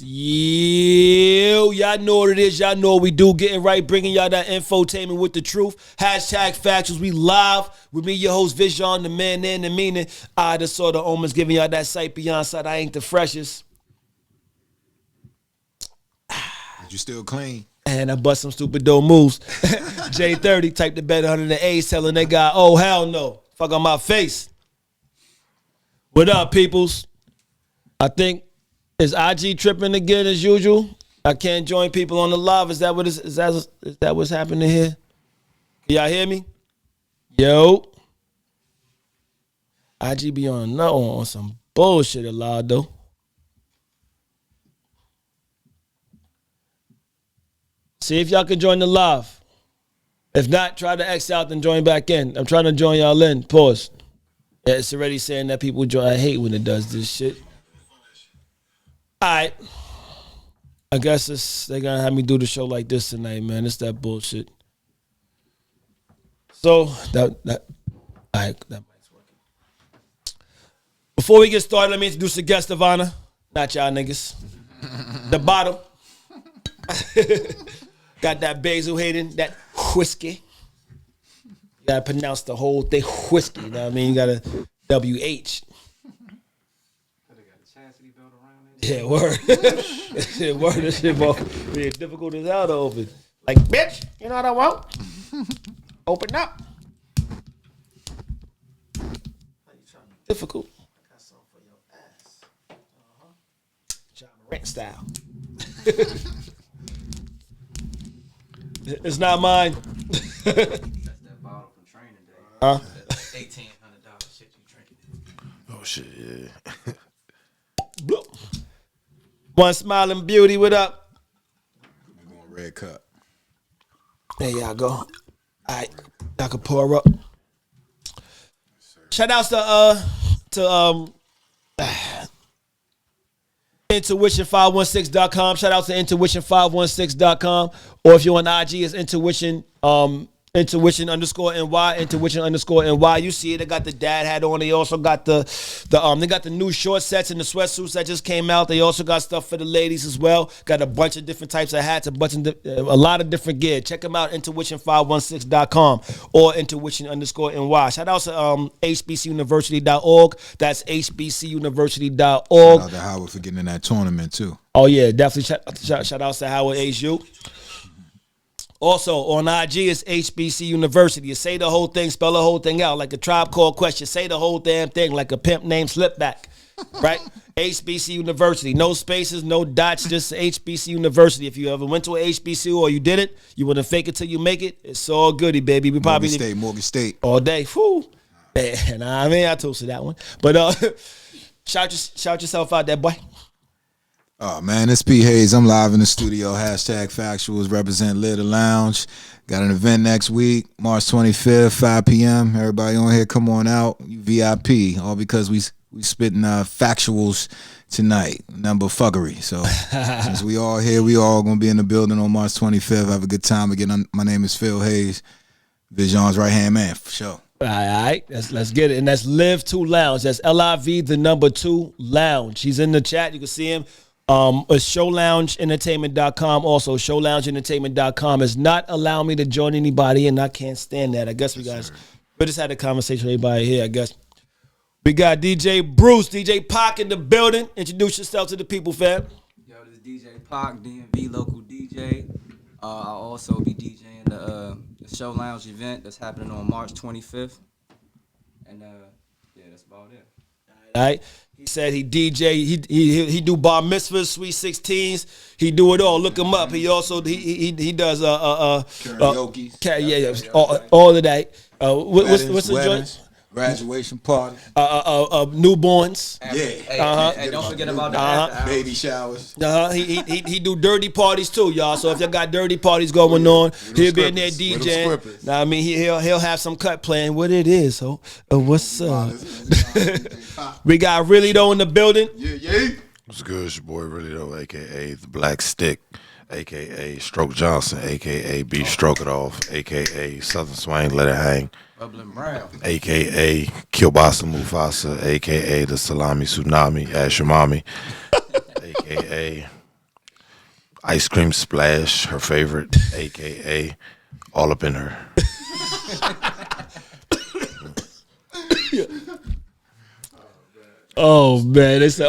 Y'all know what it is. Y'all know what we do. Getting right, bringing y'all that infotainment with the truth. Hashtag Factuals. We live with me, your host, Vision, the man and the meaning. I just saw the omens giving y'all that sight beyond sight. I ain't the freshest. You still clean? And I bust some stupid dope moves. J30 type the bet 108, telling that guy, oh, hell no. Fuck on my face. What up, peoples? I think, is IG tripping again as usual? I can't join people on the live. Is that what's happening here? Y'all hear me? Yo. IG be on some bullshit a lot, though. See if y'all can join the live. If not, try to X out and join back in. I'm trying to join y'all in. Pause. Yeah, it's already saying that people join. I hate when it does this shit. All right. I guess they're going to have me do the show like this tonight, man. It's that bullshit. So, that mic's working. Before we get started, let me introduce the guest of honor. Not y'all niggas. The bottle. Got that basil Hayden, that whiskey. You gotta pronounce the whole thing whiskey. You know what I mean? You gotta WH. Yeah, word. Yeah, word. This shit being difficult as hell to open. Like, bitch, you know what I want? Open up. Difficult. I got something for your ass. John Morant style. It's not mine. That's that bottle from training day. Huh? That's $1,800 shit you drinking. Oh shit, yeah. One smiling beauty, what up? I'm going red cup. There y'all go. All right, y'all can pour up. Shout outs to Intuition516.com. Shout out to Intuition516.com. Or if you're on IG, it's Intuition _NY, Intuition _NY. You see it. They got the dad hat on. They also got they got the new short sets and the sweatsuits that just came out. They also got stuff for the ladies as well. Got a bunch of different types of hats, a lot of different gear. Check them out, Intuition516.com or Intuition _NY. Shout out to HBCUniversity.org. That's HBCUniversity.org. Shout out to Howard for getting in that tournament too. Oh yeah, definitely. Shout out to Howard HU. Also, on IG, it's HBC University. You say the whole thing, spell the whole thing out. Like a Tribe Called Question, say the whole damn thing like a pimp named Slipback. Right? HBC University. No spaces, no dots, just HBC University. If you ever went to a HBCU or you did it, you wouldn't fake it till you make it. It's all goody, baby. We probably Morgan State. All day. Whew. Man, I mean, I toasted that one. But shout yourself out there, boy. Oh man, it's P. Hayes. I'm live in the studio. Hashtag Factuals. Represent Litter Lounge. Got an event next week, March 25th, 5 p.m. Everybody on here, come on out. You VIP. All because we spitting factuals tonight. Number fuckery. So since we all here, we all gonna be in the building on March 25th. Have a good time again. My name is Phil Hayes, Vision's right hand man for sure. All right, let's get it. And that's Live 2 Lounge. That's LIV2 Lounge. He's in the chat. You can see him. It's showloungeentertainment.com. Also, showloungeentertainment.com is not allowing me to join anybody, and I can't stand that. I guess we just had a conversation with everybody here, I guess. We got DJ Bruce, DJ Pac in the building. Introduce yourself to the people, fam. Yo, this is DJ Pac, DMV local DJ. I'll also be DJing the Show Lounge event that's happening on March 25th. And yeah, that's about it. All right. He said he DJ, he do bar mitzvahs, sweet 16s. He do it all. Look him up. He also he does karaoke. All of that. What's the joint? Graduation party. Newborns. Hey, don't forget about the baby showers. He do dirty parties too, y'all. So if y'all got dirty parties going on, he'll be in there DJing. Now I mean he'll have some cut playing what it is. So what's up? We got Really Though in the building. Yeah. What's good? It's your boy Really Though, aka the Black Stick, aka Stroke Johnson, aka Beef Stroke It Off, aka Southern Swing Let It Hang. Brown. AKA Kielbasa Mufasa, AKA the Salami Tsunami, Ashimami, AKA Ice Cream Splash, her favorite, AKA all up in her. Oh man, it's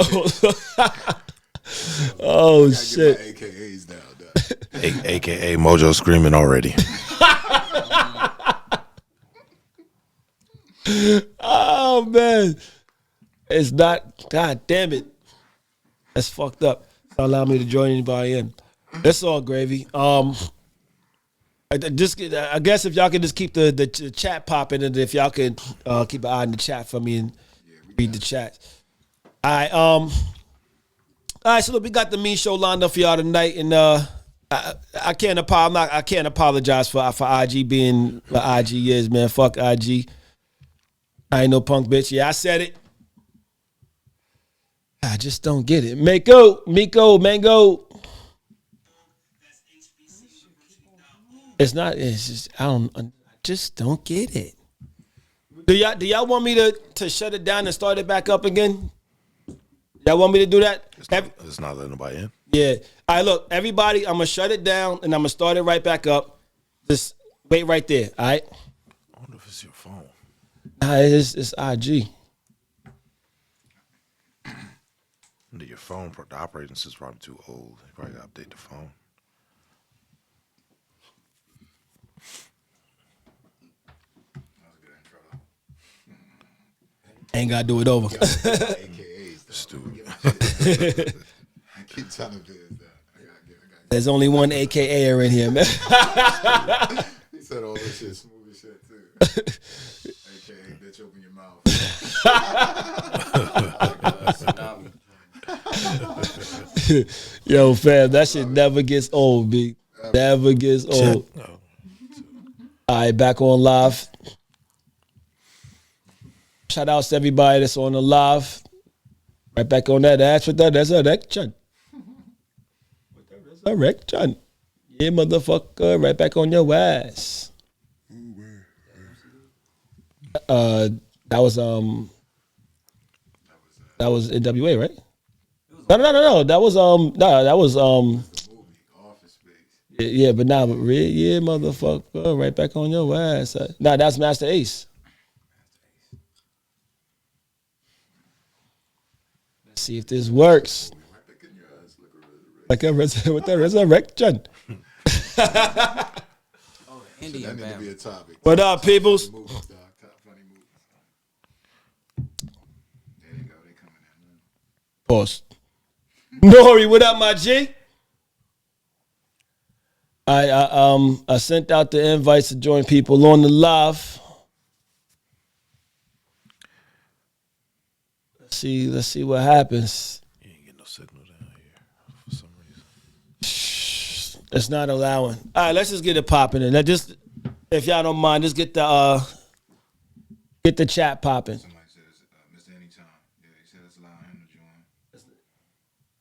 oh shit. AKAs down. AKA Mojo screaming already. Oh man, it's not. God damn it, that's fucked up. Don't allow me to join anybody in. That's all gravy. I guess if y'all can just keep the chat popping, and if y'all could keep an eye on the chat for me and read the chat. All right. All right. So look, we got the mean show lined up for y'all tonight, and I can't apologize for IG being what IG is, man. Fuck IG. I ain't no punk bitch. Yeah, I said it. I just don't get it. Miko, Mango. It's not. It's just I just don't get it. Do y'all want me to shut it down and start it back up again? Y'all want me to do that? It's not letting nobody in. Yeah. All right, look, everybody, I'm gonna shut it down and I'm gonna start it right back up. Just wait right there. All right. I wonder if it's your phone. It's IG. Your phone, the operating system's probably too old. You probably gotta update the phone. Ain't gotta do it over. AKAs. Stupid. I keep telling you that. There's only one AKA in here, man. He said all this shit smooth as shit too. AKA, bitch, open your mouth. Yo, fam, that shit never gets old, B. Never gets old. All right, back on live. Shout outs to everybody that's on the live. Right back on that ass with that resurrection. Resurrection. Yeah, motherfucker. Right back on your ass. That was NWA, right? No. That was yeah, but nah, but yeah, motherfucker. Right back on your ass. Nah, that's Master Ace. Let's see if this works. Like with the resurrection. Oh, Indian That need to be a topic. What up, peoples? Top funny movies. There you go. They coming in. Pause. Nori, what up, my G? I sent out the invites to join people on the live. Let's see what happens. You ain't getting no signal down here for some reason. It's not allowing. All right, let's just get it popping. And if y'all don't mind, just get the chat popping. Somebody says, Mr. Anytime. Yeah, he said it's allowing him to join.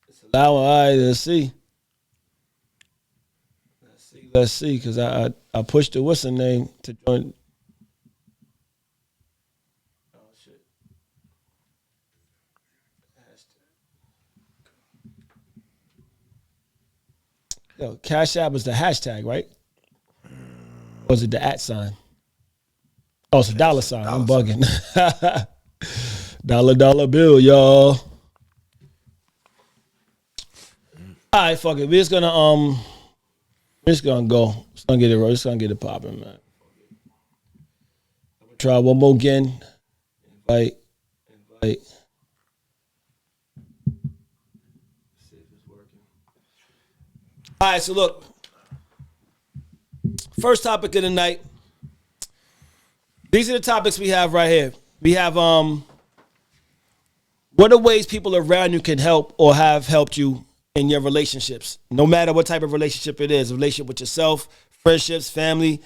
It's allowing. All right, let's see. Let's see, because I pushed the what's the name to join. Oh shit. Yo, Cash App was the hashtag, right? Or was it the @ sign? Oh, it's a dollar sign. I'm bugging. Dollar bill, y'all. All right, fuck it. We're just gonna go. Just gonna get it right. Just gonna get it popping, man. Try one more again. Invite. See if it's working. All right, so look. First topic of the night. These are the topics we have right here. We have what are ways people around you can help or have helped you in your relationships, no matter what type of relationship it is, a relationship with yourself, friendships, family,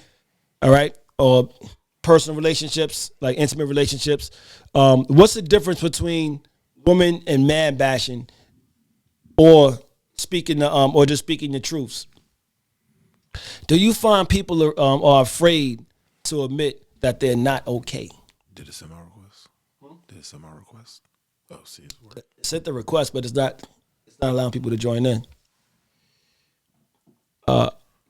all right, or personal relationships, like intimate relationships. What's the difference between woman and man bashing, or speaking or just speaking the truths? Do you find people are afraid to admit that they're not okay? Did it send my request? Did it send my request? Oh, see, it's working. Sent the request, but it's not allowing people to join in.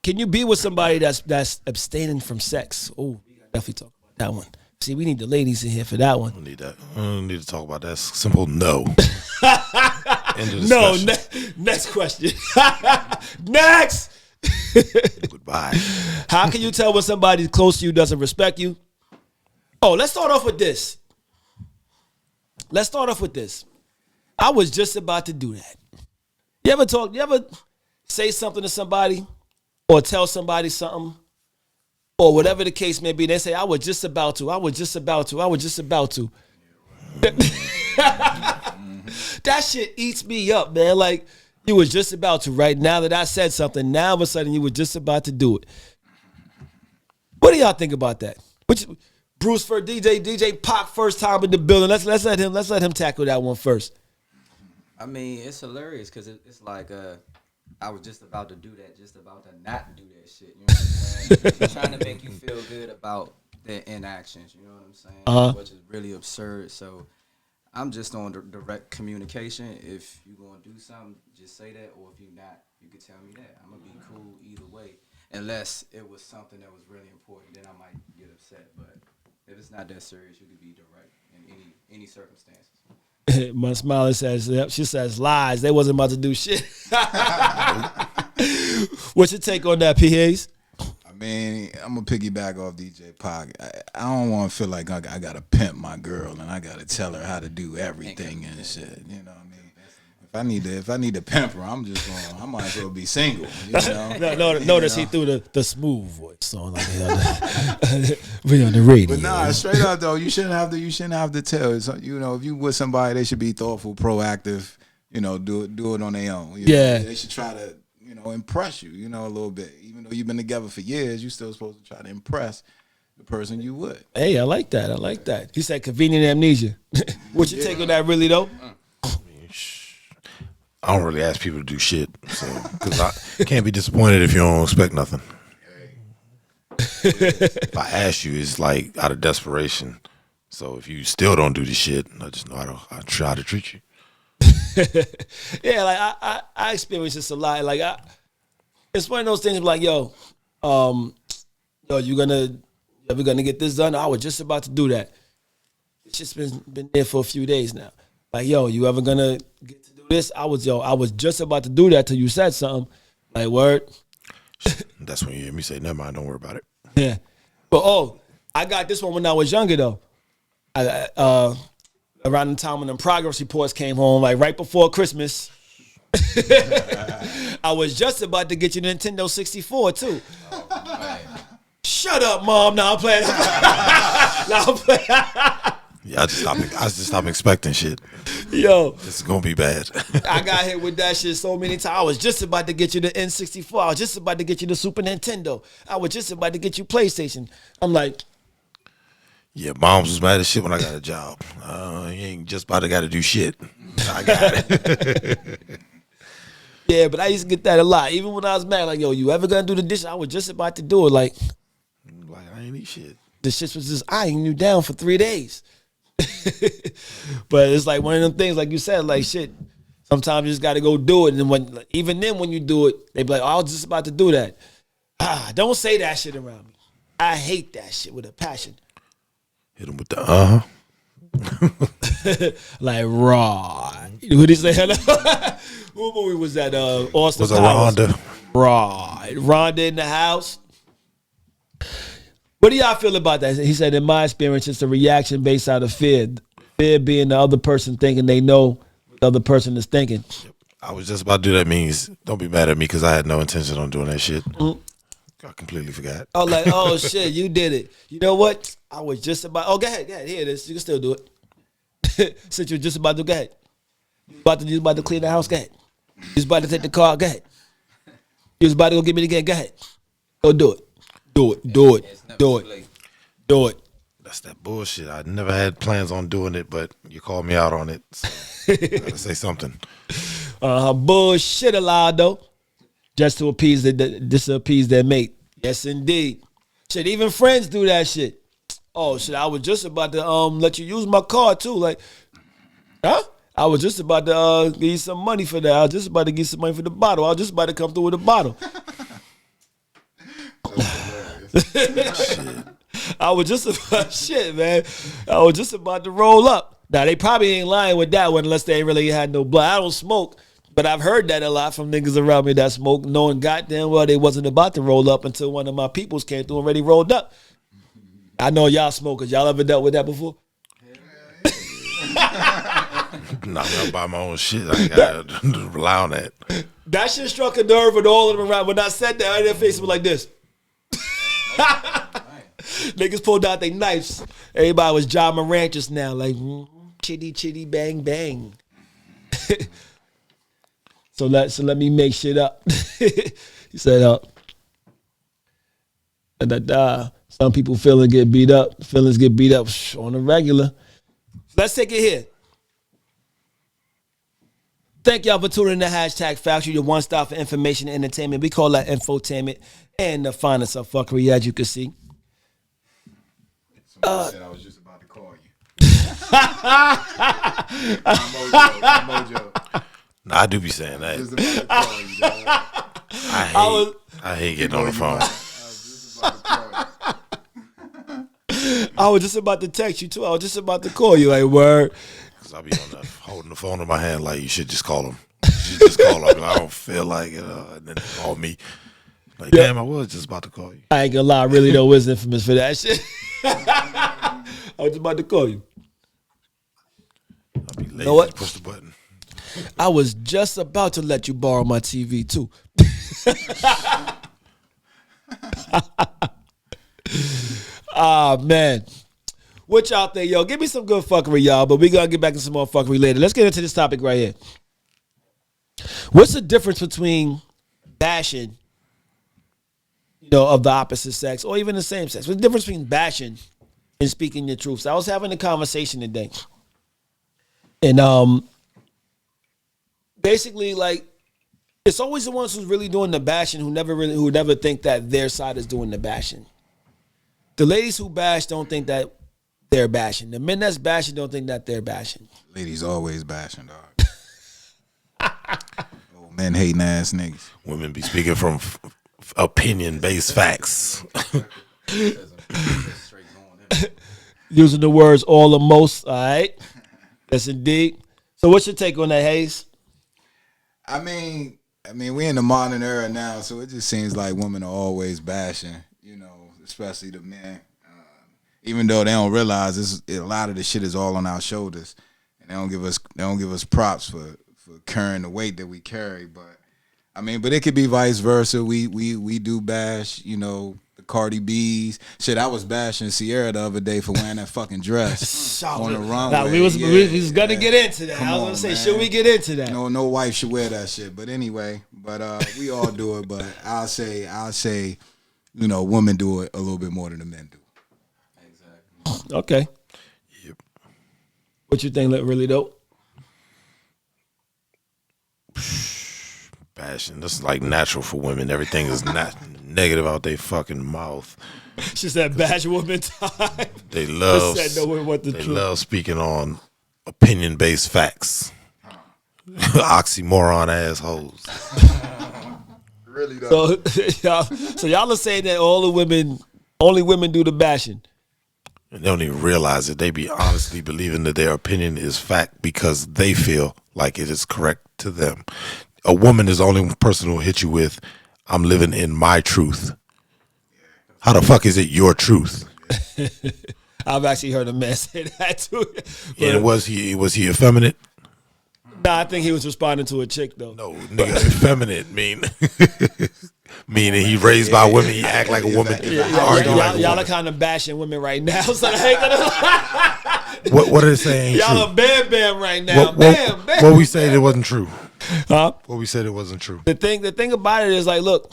can you be with somebody that's abstaining from sex? Oh, we gotta definitely talk about that one. See, we need the ladies in here for that one. I don't need that. I don't need to talk about that. Simple no. End of No, discussion. next question. Next. Goodbye. How can you tell when somebody close to you doesn't respect you? Oh, let's start off with this. I was just about to do that. You ever say something to somebody or tell somebody something or whatever the case may be? They say, I was just about to. That shit eats me up, man. Like, you was just about to, right? Now that I said something, now all of a sudden you were just about to do it. What do y'all think about that? Bruce for DJ Pac first time in the building. Let's let him tackle that one first. I mean, it's hilarious because it's like I was just about to do that, just about to not do that shit. You know what I'm saying? Trying to make you feel good about their inactions. You know what I'm saying? Which is really absurd. So I'm just on direct communication. If you gonna do something, just say that, or if you're not, you can tell me that. I'm gonna be cool either way, unless it was something that was really important. Then I might get upset. But if it's not that serious, you can be direct in any circumstances. My smiler says, yep, she says lies. They wasn't about to do shit. What's your take on that, P. Hayes? I mean, I'm gonna piggyback off DJ Pac. I don't want to feel like I gotta pimp my girl and I gotta tell her how to do everything and shit. You know what I mean? If I need to pimp her, I might as well be single. You know? Notice he threw the smooth voice on like we on the radio. But nah, straight up though, you shouldn't have to tell. So, you know, if you with somebody, they should be thoughtful, proactive. You know, do it on their own. Yeah, they should try to impress you. You know, a little bit. Even though you've been together for years, you still supposed to try to impress the person you would. Hey, I like that. He said convenient amnesia. What's your take on that, really though? I don't really ask people to do shit, so because I can't be disappointed if you don't expect nothing. If I ask you, it's like out of desperation. So if you still don't do the shit, I just know I try to treat you. Yeah, like I experience this a lot. Like it's one of those things like, yo, you ever gonna get this done? I was just about to do that. It's just been there for a few days now. Like, yo, you ever gonna get to do this? I was just about to do that till you said something. Like, word. That's when you hear me say, never mind, don't worry about it. Yeah. But I got this one when I was younger though. Around the time when the progress reports came home, like right before Christmas. I was just about to get you the Nintendo 64 too. Shut up, Mom. Now I'm playing. Yeah, I just stopped expecting shit. Yo, this is gonna be bad. I got hit with that shit so many times. I was just about to get you the N64. I was just about to get you the Super Nintendo. I was just about to get you PlayStation. I'm like, yeah, moms was mad as shit when I got a job. You ain't just about to got to do shit. I got it. Yeah, but I used to get that a lot. Even when I was mad, like, yo, you ever gonna do the dishes? I was just about to do it. Like I ain't eat shit. The shit was just eyeing you down for 3 days. But it's like one of them things, like you said, like shit. Sometimes you just got to go do it, and even then when you do it, they be like, oh, I was just about to do that. Don't say that shit around me. I hate that shit with a passion. Hit him with the like raw. What did he say? What movie was that? Austin was it Rhonda? Raw. Rhonda in the house. What do y'all feel about that? He said, in my experience, it's a reaction based out of fear. Fear being the other person thinking they know what the other person is thinking. I was just about to do that. Means don't be mad at me because I had no intention on doing that shit. I completely forgot. Oh, like, oh shit, you did it. You know what? I was just about. Oh, go ahead. Here it is. You can still do it. Since you're just about to, go ahead. You about to clean the house. Go ahead. You was about to take the car. Go ahead. You was about to go get me the game. Go ahead. Go do it. Do it. That's that bullshit. I never had plans on doing it, but you called me out on it. So gotta say something. Bullshit allowed though, just to appease their mate. Yes, indeed. Shit, even friends do that shit. Oh shit, I was just about to let you use my car too. Like, huh? I was just about to give you some money for that. I was just about to give you some money for the bottle. I was just about to come through with a bottle. I was just about shit, man. I was just about to roll up. Now they probably ain't lying with that one unless they ain't really had no blood. I don't smoke, but I've heard that a lot from niggas around me that smoke, knowing goddamn well they wasn't about to roll up until one of my peoples came through and already rolled up. I know y'all smokers. Y'all ever dealt with that before? Knocked out by my own shit. I gotta rely on that. That shit struck a nerve with all of them around. When I said that, their face was like this. Niggas pulled out their knives. Everybody was John Morant just now, like chitty chitty bang bang. So let me make shit up. He said, some people feelings get beat up on the regular. Let's take it here. Thank y'all for tuning in to #Factual, your one stop for information and entertainment. We call that infotainment and the finest of fuckery, as you can see. Somebody said I was just about to call you. Mojo. Nah, I do be saying that. Just about to call you, dog. I hate getting on the phone. I was just about to call you. I was just about to text you too. I was just about to call you. Like, word. Cause I'll be holding the phone in my hand like you should just call him. You should just call him. I don't feel like it. And then they call me. Like, damn, I was just about to call you. I ain't gonna lie, I really though was infamous for that shit. I was just about to call you. I'll be lazy. Know what? Push the button. I was just about to let you borrow my TV too. Ah, man. What y'all think, yo? Give me some good fuckery, y'all, but we gonna get back to some more fuckery later. Let's get into this topic right here. What's the difference between bashing, of the opposite sex or even the same sex? What's the difference between bashing and speaking your truth? So I was having a conversation today. And basically, like, it's always the ones who's really doing the bashing who never think that their side is doing the bashing. The ladies who bash don't think that they're bashing. The men that's bashing don't think that they're bashing. Ladies always bashing, dog. Oh, men hating ass niggas. Women be speaking from opinion-based facts. Using the words all or most, all right? Yes, indeed. So what's your take on that, Hayes? I mean, we in the modern era now, so it just seems like women are always bashing, especially the men. Even though they don't realize a lot of the shit is all on our shoulders, and they don't give us props for carrying the weight that we carry. But but it could be vice versa. We do bash, the Cardi B's shit. I was bashing CIARA the other day for wearing that fucking dress on the runway. Now, we was gonna get into that. I was gonna say, should we get into that? No wife should wear that shit. But anyway, we all do it. But I'll say, women do it a little bit more than the men do. Okay. Yep. What you think, really dope? Bashing. That's like natural for women. Everything is not negative out their fucking mouth. It's just that bash woman time. They love speaking on opinion-based facts. Oxymoron assholes. Really though. So y'all are saying that only women do the bashing. And they don't even realize it. They be honestly believing that their opinion is fact because they feel like it is correct to them. A woman is the only person who will hit you with, I'm living in my truth. How the fuck is it your truth? I've actually heard a man say that too. And was he effeminate? Nah, I think he was responding to a chick though. No, nigga, effeminate meaning he raised by women, he act like a woman. Y'all are kind of bashing women right now, so I ain't gonna What are they saying? Y'all are bam right now. Bam. What we said it wasn't true. Huh? What we said it wasn't true. The thing about it is like, look.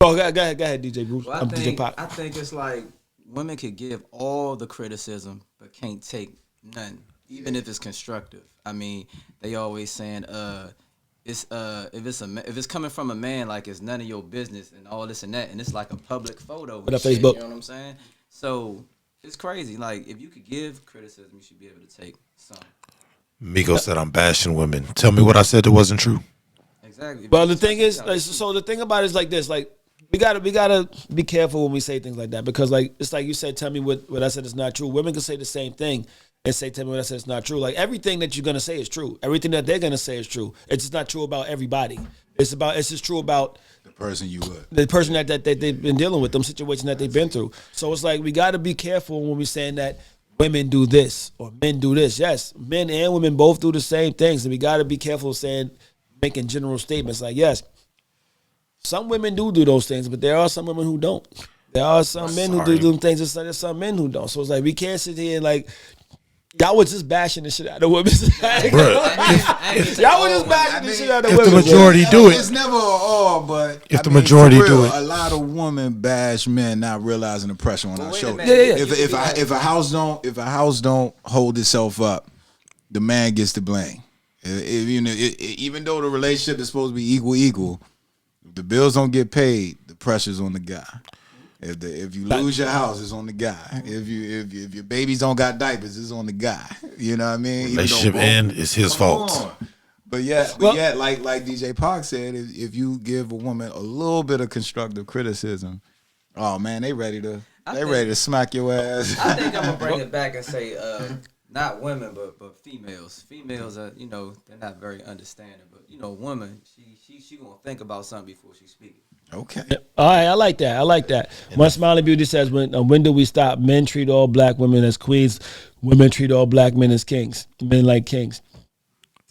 Oh, go ahead, DJ Bruce. Well, DJ Pop. I think it's like women could give all the criticism, but can't take none, even if it's constructive. They always saying, if it's coming from a man, like it's none of your business and all this and that, and it's like a public photo. What up, shit, Facebook? You know what I'm saying? So it's crazy. Like if you could give criticism, you should be able to take some. Miko said I'm bashing women. Tell me what I said that wasn't true. Exactly. Well, the thing is, so the thing about it is like this, like we gotta be careful when we say things like that, because like it's like you said, tell me what I said is not true. Women can say the same thing and say, tell me what I said is not true. Like everything that you're gonna say is true. Everything that they're gonna say is true. It's just not true about everybody. It's just true about The person you would. the person that they've been dealing with, them situations that they've been through. So it's like we gotta be careful when we're saying that women do this or men do this. Yes, men and women both do the same things, and we gotta be careful making general statements like, yes, some women do those things, but there are some women who don't. There are some men who do things, and there's some men who don't. So it's like we can't sit here and like, y'all was just bashing the shit out of women. Y'all was just bashing the shit out of women. If the majority do it, It's never all, but If the majority for real, do it. a lot of women bash men not realizing the pressure on our wait a shoulders. minute. Yeah. If a house don't hold itself up, the man gets the blame. Even though the relationship is supposed to be equal, if the bills don't get paid, the pressure's on the guy. If you lose your house, it's on the guy. If your babies don't got diapers, it's on the guy. You know what I mean? relationship end is his fault. But yet, like DJ Park said, if you give a woman a little bit of constructive criticism, oh man, they ready to smack your ass. I think I'm gonna bring it back and say, not women, but females. Females are, they're not very understanding. But woman, she gonna think about something before she speaks. Okay. All right, I like that. One Smiling Beauty says, when do we stop? Men treat all black women as queens. Women treat all black men as kings. Men like kings.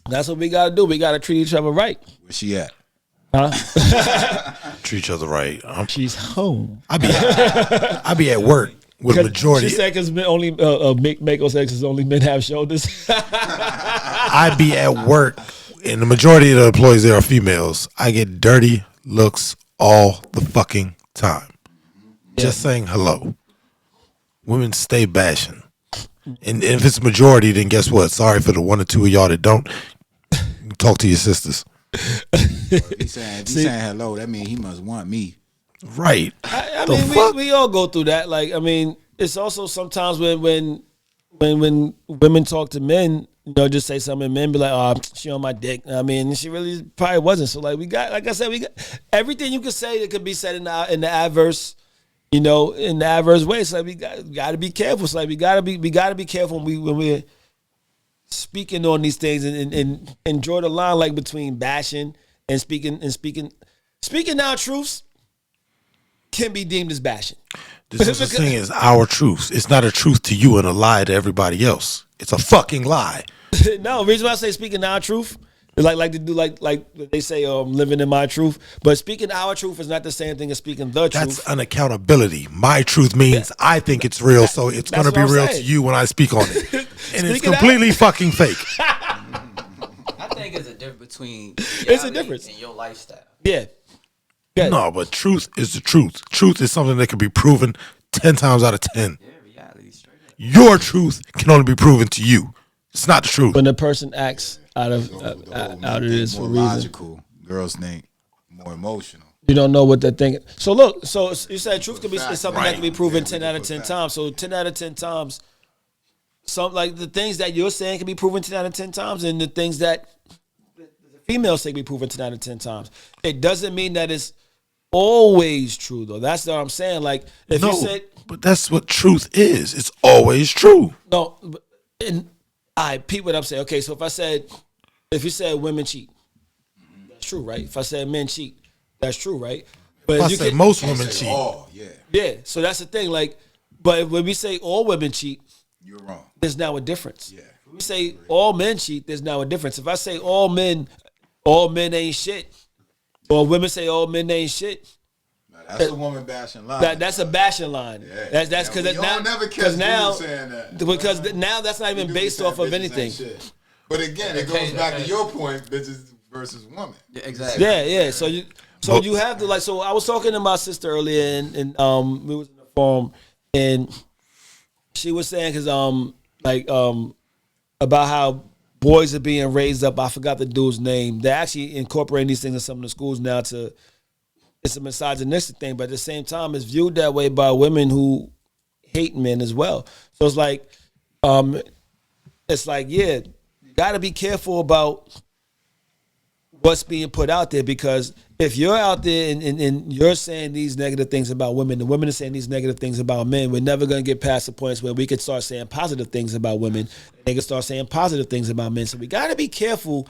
That's what we got to do. We got to treat each other right. Where she at? Huh? Treat each other right. She's home. I be at work with majority. She said because only Mako said because only men have shoulders. I be at work, and the majority of the employees there are females. I get dirty looks all the fucking time. Just saying hello. Women stay bashing. And if it's majority, then guess what? Sorry for the one or two of y'all that don't. Talk to your sisters. If he's saying hello, that means he must want me. Right. I mean, we all go through that. Like, I mean, it's also sometimes when women talk to men, just say something, and men be like, "Oh, she on my dick." I mean, she really probably wasn't. So, like, we got everything you could say that could be said in the adverse, in the adverse way. So, like, we got to be careful. So, like, we got to be careful when we're speaking on these things and draw the line like between bashing and speaking our truths can be deemed as bashing. This is thing is our truth. It's not a truth to you and a lie to everybody else. It's a fucking lie. No, the reason why I say speaking our truth, like to do like they say, living in my truth. But speaking our truth is not the same thing as speaking the truth. That's an accountability. My truth means I think it's real, so it's going to be real to you when I speak on it. And it's completely fucking fake. I think it's a difference between It's a difference and your lifestyle. Yeah. No, but truth is the truth. Truth is something that can be proven 10 times out of 10. Yeah, reality straight up. Your truth can only be proven to you. It's not the truth. When the person acts out of this for more a reason. logical. Girls think more emotional. You don't know what they're thinking. So look, you said truth can be something that can be proven 10 out of 10 times. So 10 out of 10 times, some like the things that you're saying can be proven 10 out of 10 times, and the things that the females say can be proven 10 out of 10 times. It doesn't mean that it's always true though. That's what I'm saying. Like if you said, but that's what truth is. It's always true. no, and I repeat what I'm saying. Okay, so if you said women cheat, that's true, right? If I said men cheat, that's true, right? But If I say most women cheat. Oh, yeah. yeah. So that's the thing. Like, but when we say all women cheat, You're wrong. there's now a difference. Yeah. When we say all men cheat, there's now a difference. If I say all men ain't shit, or women say all men ain't shit, That's a woman bashing line. that's a bashing line. Yeah. That's because You don't never catch because now dudes saying that. because now that's not even Dudes based saying off of bitches anything. ain't shit. But again, it goes back to your point, bitches versus women. Yeah, exactly. Yeah. So you have to So I was talking to my sister earlier, and we was in the forum, and she was saying about how boys are being raised up. I forgot the dude's name. They're actually incorporating these things in some of the schools now it's a misogynistic thing, but at the same time, it's viewed that way by women who hate men as well. So it's like, you got to be careful about what's being put out there, because if you're out there and you're saying these negative things about women, and women are saying these negative things about men, we're never going to get past the points where we can start saying positive things about women. They can start saying positive things about men. So we got to be careful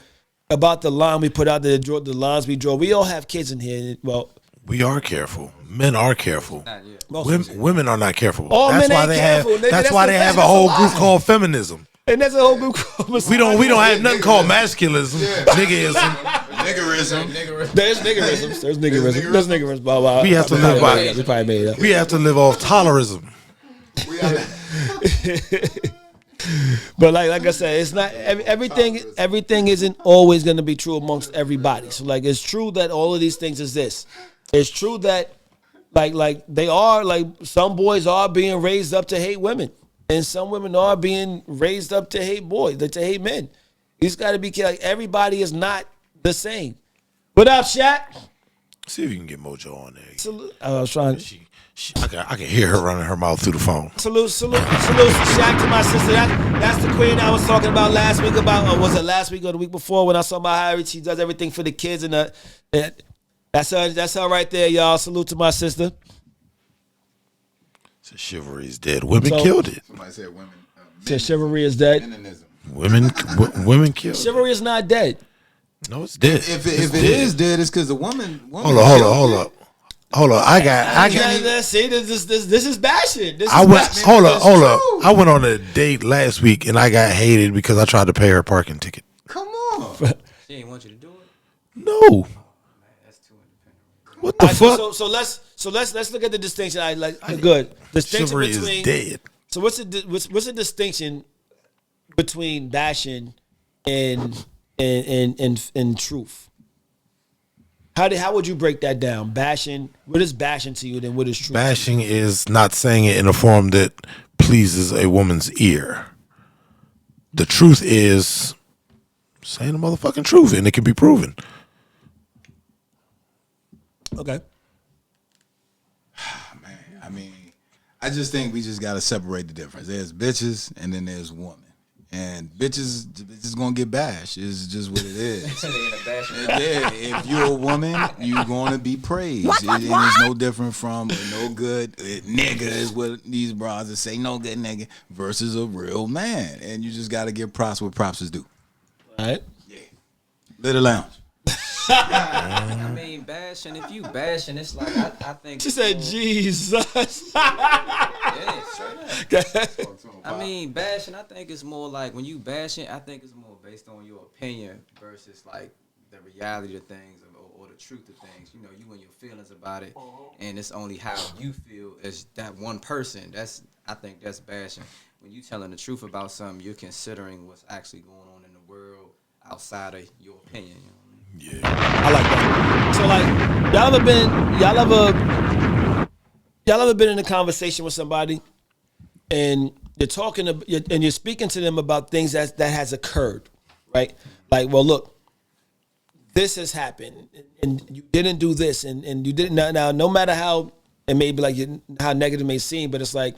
about the line we put out there, the lines we draw. We all have kids in here. Well, we are careful. Men are careful. Women are not careful. All that's men why ain't they careful. have. That's why they have a That's whole a group lie. called feminism. And that's a whole group. We don't have nothing called masculism, niggerism. Niggerism. There's niggerisms. There's niggerism. Blah, blah. We have to live by. We probably made it up. We have to live off tolerism. But like I said, it's not everything. Everything isn't always going to be true amongst everybody. So like, it's true that all of these things exist. It's true that like they are, like, some boys are being raised up to hate women, and some women are being raised up to hate boys, to hate men. You just got to be careful. Like, everybody is not the same. What up, Shaq? See if you can get Mojo on there. Salute. I was trying. I can hear her running her mouth through the phone. Salute, Shaq, to my sister. That's the queen I was talking about last week. Or was it last week or the week before, when I saw about how she does everything for the kids, and that's her. That's her right there, y'all. Salute to my sister. So chivalry is dead. Women killed it. Somebody said women. Said chivalry is dead. Feminism. Women killed it. Chivalry is not dead. No, it's dead. If it is dead, it's because the woman. Hold up. I got. See, this is bashing. Hold up. I went on a date last week and I got hated because I tried to pay her a parking ticket. Come on. She ain't want you to do it. No. That's too independent. What the fuck? So let's look at the distinction. Good distinction Chivalry between. is dead. So what's the distinction between bashing and truth? How would you break that down? Bashing. What is bashing to you? Then what is truth? Bashing is not saying it in a form that pleases a woman's ear. The truth is saying the motherfucking truth, and it can be proven. Okay. Man, I mean, I just think we just gotta separate the difference. There's bitches and then there's women. And bitches gonna get bashed. It's just what it is. If you're a woman, you're gonna be praised. And it's no different from no good nigga is what these bras say, no good nigga, versus a real man. And you just gotta give props where props is due. All right. Yeah. Little Lounge. I mean, bashing. If you bashing, it's like I think. She said, "Jesus." Yeah, straight up. I mean, bashing. I think it's more like when you bashing. I think it's more based on your opinion versus like the reality of things or the truth of things. You know, you and your feelings about it, and it's only how you feel as that one person. I think that's bashing. When you telling the truth about something, you're considering what's actually going on in the world outside of your opinion. You know? Yeah. I like that. So like, y'all ever been in a conversation with somebody and you're talking and you're speaking to them about things that has occurred, right? Like, well, look, this has happened and you didn't do this and you didn't. Now, no matter how it may be, like how negative it may seem, but it's like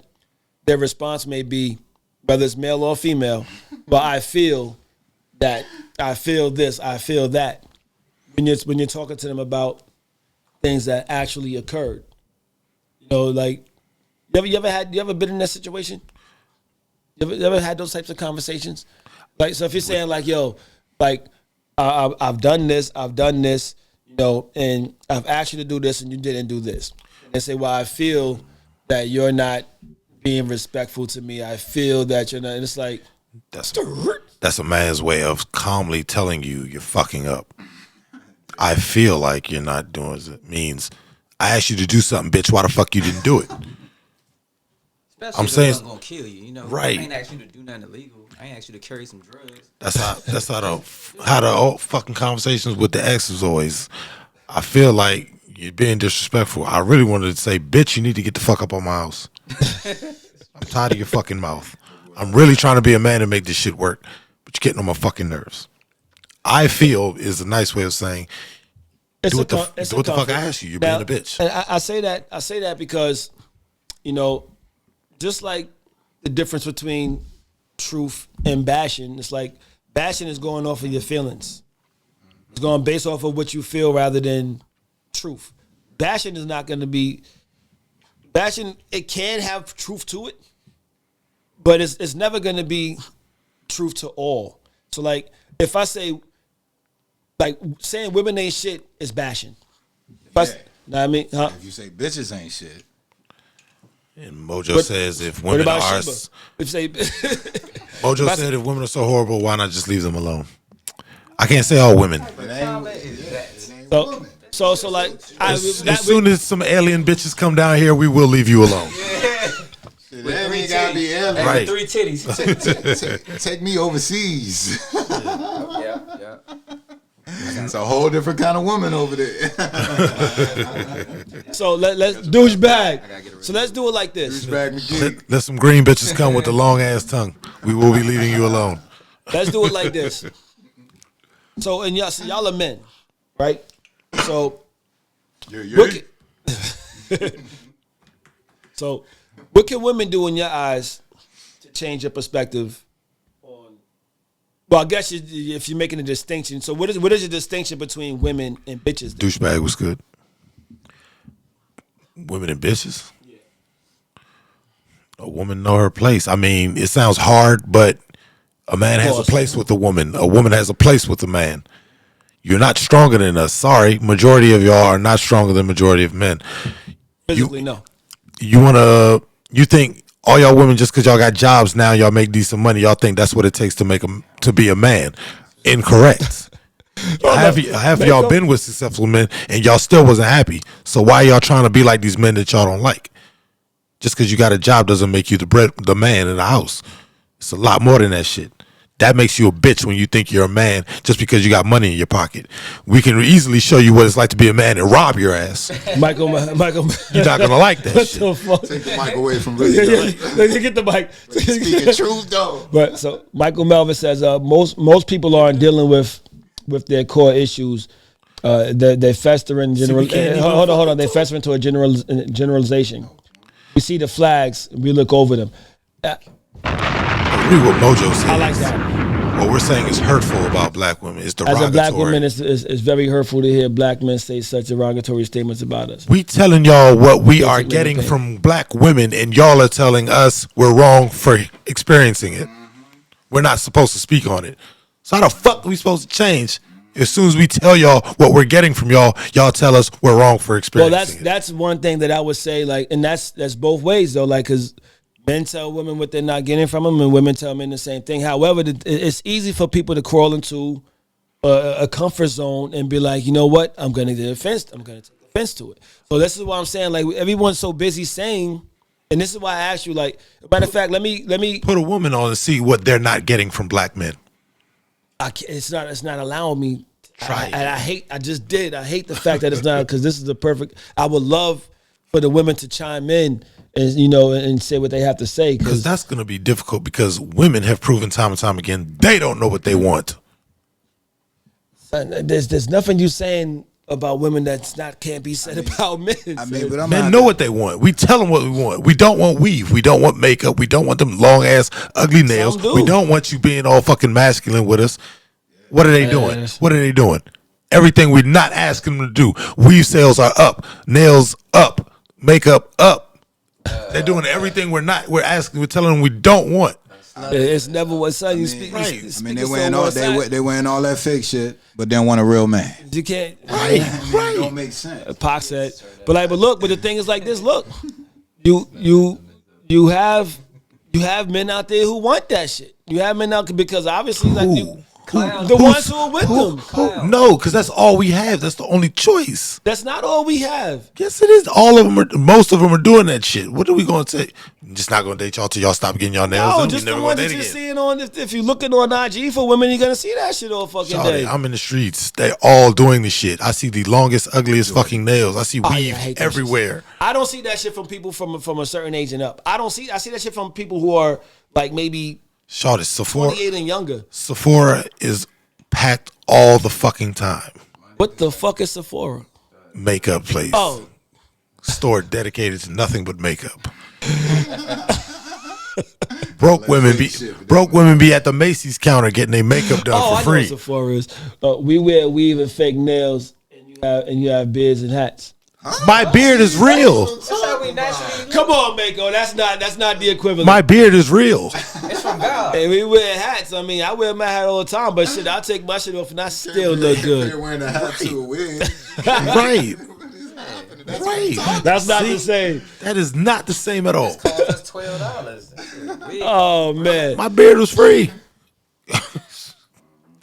their response may be, whether it's male or female, well, I feel that, I feel this, I feel that. When you're talking to them about things that actually occurred, you know, like you ever been in that situation? You ever had those types of conversations? Like, so if you're saying like, yo, like I've done this, you know, and I've asked you to do this and you didn't do this, and they say, well, I feel that you're not being respectful to me. I feel that you're not, and it's like that's a man's way of calmly telling you you're fucking up. I feel like you're not doing it means I asked you to do something, bitch. Why the fuck you didn't do it? Especially I'm if saying, I'm gonna kill you. You know, right? I ain't asked you to do nothing illegal. I ain't asked you to carry some drugs. That's how the old fucking conversations with the ex is always. I feel like you're being disrespectful. I really wanted to say, bitch, you need to get the fuck up on my house. I'm tired of your fucking mouth. I'm really trying to be a man and make this shit work, but you're getting on my fucking nerves. I feel is a nice way of saying, do what the fuck I asked you. You're being a bitch. And I say that because, you know, just like the difference between truth and bashing, it's like bashing is going off of your feelings. It's going based off of what you feel rather than truth. Bashing is not going to be bashing. It can have truth to it, but it's never going to be truth to all. So like, if I say, like, saying women ain't shit is bashing. If I, know what I mean? Huh? If you say bitches ain't shit. And Mojo says if women are... Sheba? If say, Mojo said if women are so horrible, why not just leave them alone? I can't say all women. So like... As soon as some alien bitches come down here, we will leave you alone. That ain't gotta be alien. Right. 3 titties. Take me overseas. Yeah. It's a whole different kind of woman over there. So let's douchebag. So let's do it like this. Douchebag McGee. Let some green bitches come with the long ass tongue. We will be leaving you alone. Let's do it like this. So y'all are men, right? So what can women do in your eyes to change your perspective on? Well, I guess if you're making a distinction, so what is the distinction between women and bitches? Douchebag was good. Women and bitches. Yeah. A woman know her place. I mean, it sounds hard, but a man has a place with a woman. A woman has a place with a man. You're not stronger than us. Sorry, majority of y'all are not stronger than majority of men. Physically, no. You think all y'all women, just because y'all got jobs now, y'all make decent money, y'all think that's what it takes to be a man. Incorrect. Half of y'all been with successful men and y'all still wasn't happy. So why y'all trying to be like these men that y'all don't like? Just because you got a job doesn't make you the man in the house. It's a lot more than that shit. That makes you a bitch when you think you're a man just because you got money in your pocket. We can easily show you what it's like to be a man and rob your ass. Michael, you're not gonna like that shit. Take the mic away from really. Get the mic. Speaking truth though. But so Michael Melvin says most people aren't dealing with their core issues. They fester in general. Hold on. They fester into a generalization. We see the flags, we look over them. Agree with Mojo says. I like that. What we're saying is hurtful about black women. It's derogatory. As a black woman, it's very hurtful to hear black men say such derogatory statements about us. We telling y'all what we are getting from black women, and y'all are telling us we're wrong for experiencing it. We're not supposed to speak on it. So how the fuck are we supposed to change? As soon as we tell y'all what we're getting from y'all, y'all tell us we're wrong for experiencing it. Well, that's one thing that I would say, like, and that's both ways though, like, because men tell women what they're not getting from them, and women tell men the same thing. However, it's easy for people to crawl into a comfort zone and be like, you know what, I'm going to take offense to it. So this is why I'm saying, like, everyone's so busy saying, and this is why I asked you, like, matter of fact, let me put a woman on and see what they're not getting from black men. It's not allowing me. Try it. I hate the fact that it's not, because this is the perfect. I would love for the women to chime in and and say what they have to say, because that's going to be difficult, because women have proven time and time again they don't know what they want. There's nothing you saying about women can't be said about men. But men know what they want. We tell them what we want. We don't want weave. We don't want makeup. We don't want them long ass ugly nails. We don't want you being all fucking masculine with us. What are they doing? What are they doing? Everything we're not asking them to do. Weave sales are up. Nails up. Makeup up. They're doing everything we're asking. We're telling them we don't want. It's never what son you speak. Right. They wearing all that fake shit, but they want a real man. You can't. Right. It don't make sense. Pac said, but the thing is like this. Look, you have men out there who want that shit. You have men out, because obviously the ones who are with them. No, because that's all we have. That's the only choice. That's not all we have. Yes, it is. Most of them are doing that shit. What are we going to say? I'm just not going to date y'all till y'all stop getting y'all nails done. Just the ones that you're seeing on. If you're looking on IG for women, you're gonna see that shit all fucking day. I'm in the streets. They all doing this shit. I see the longest, ugliest fucking nails. I see weave everywhere. I don't see that shit from people from a certain age and up. I see that shit from people who are like maybe Sephora 28 and younger. Sephora is packed all the fucking time. What the fuck is Sephora? Makeup place. Oh. Store dedicated to nothing but makeup. Broke women be at the Macy's counter getting their makeup done for I know free. what Sephora is. We wear weave and fake nails, and you have beards and hats. My beard is real. That's how we naturally Come on, Mako. That's not the equivalent. My beard is real. It's from God. Hey, we wear hats. I mean, I wear my hat all the time, but shit, I take my shit off and I still look good. They're wearing a hat to a wig. Right. Right. That's not the same. That is not the same at all. Cost us $12. Oh man. My beard was free.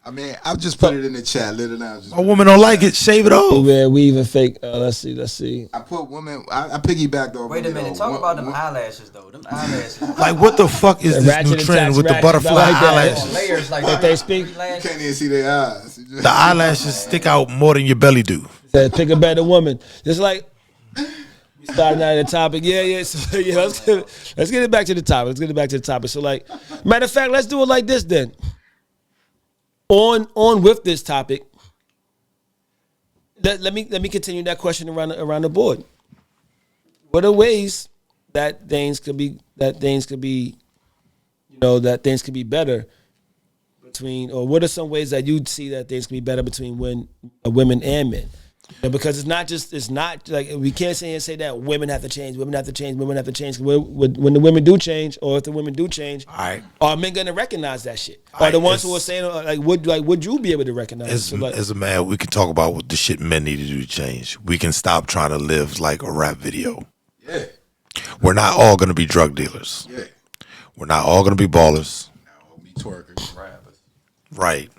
I mean, I'll just put it in the chat. Little now. A woman don't like it, shave it We off. wear weave and fake. Let's see. I put women. I piggybacked off. Wait a minute. Talk about them eyelashes, though. Them eyelashes. Like, what the fuck is this Ratchet new and trend tax with the ratchet, butterfly I like that. eyelashes? Layers like If they speak, You can't even see their eyes. The eyelashes stick out more than your belly do. said pick a better woman. Just like we starting out at the topic. Yeah. So yeah, let's get it back to the topic. So like, matter of fact, let's do it like this then. On with this topic. Let me continue that question around the board. What are ways that things could be better between, or what are some ways that you'd see that things can be better between women and men? You know, because it's not like we can't say that women have to change. When the women do change, or if the women do change, Alright. are men going to recognize that shit? Are the ones who are saying would you be able to recognize it? As a man, we can talk about what the shit men need to do to change. We can stop trying to live like a rap video. Yeah. We're not all going to be drug dealers. Yeah. We're not all going to be ballers. Now be twerkers. Right.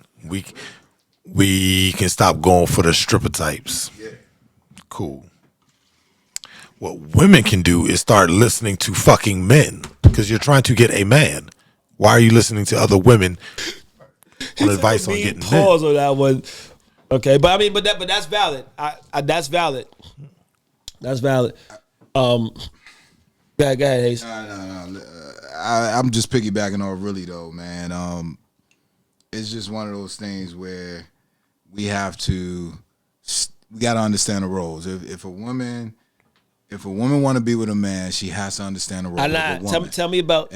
We can stop going for the stripper types. Yeah. Cool. What women can do is start listening to fucking men, because you're trying to get a man. Why are you listening to other women on advice on getting men? Pause on that one. Okay, but I mean, but that's valid. That's valid. That's valid. Go ahead, Hayes. No. I'm just piggybacking off really though, man. It's just one of those things where we got to understand the roles. If a woman want to be with a man, she has to understand the role of a woman. Tell me about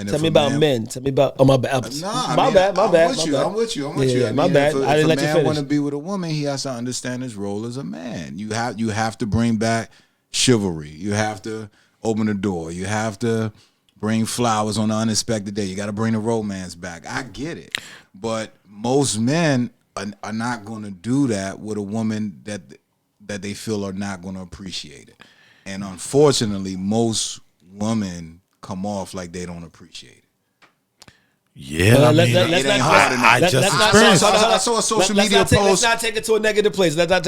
men. Tell me about. Oh my bad. Nah, my bad. I'm with you. Yeah, my bad. I didn't let you finish. If a man want to finish. be with a woman, he has to understand his role as a man. You have to bring back chivalry. You have to open the door. You have to bring flowers on an unexpected day. You got to bring the romance back. I get it, but most men are not going to do that with a woman that they feel are not going to appreciate it. And unfortunately, most women come off like they don't appreciate it. Yeah, Well, I let's mean, not- it ain't hard enough. I just let's not- experienced. I saw a social media Let's post. not take it to a negative place. Go ahead,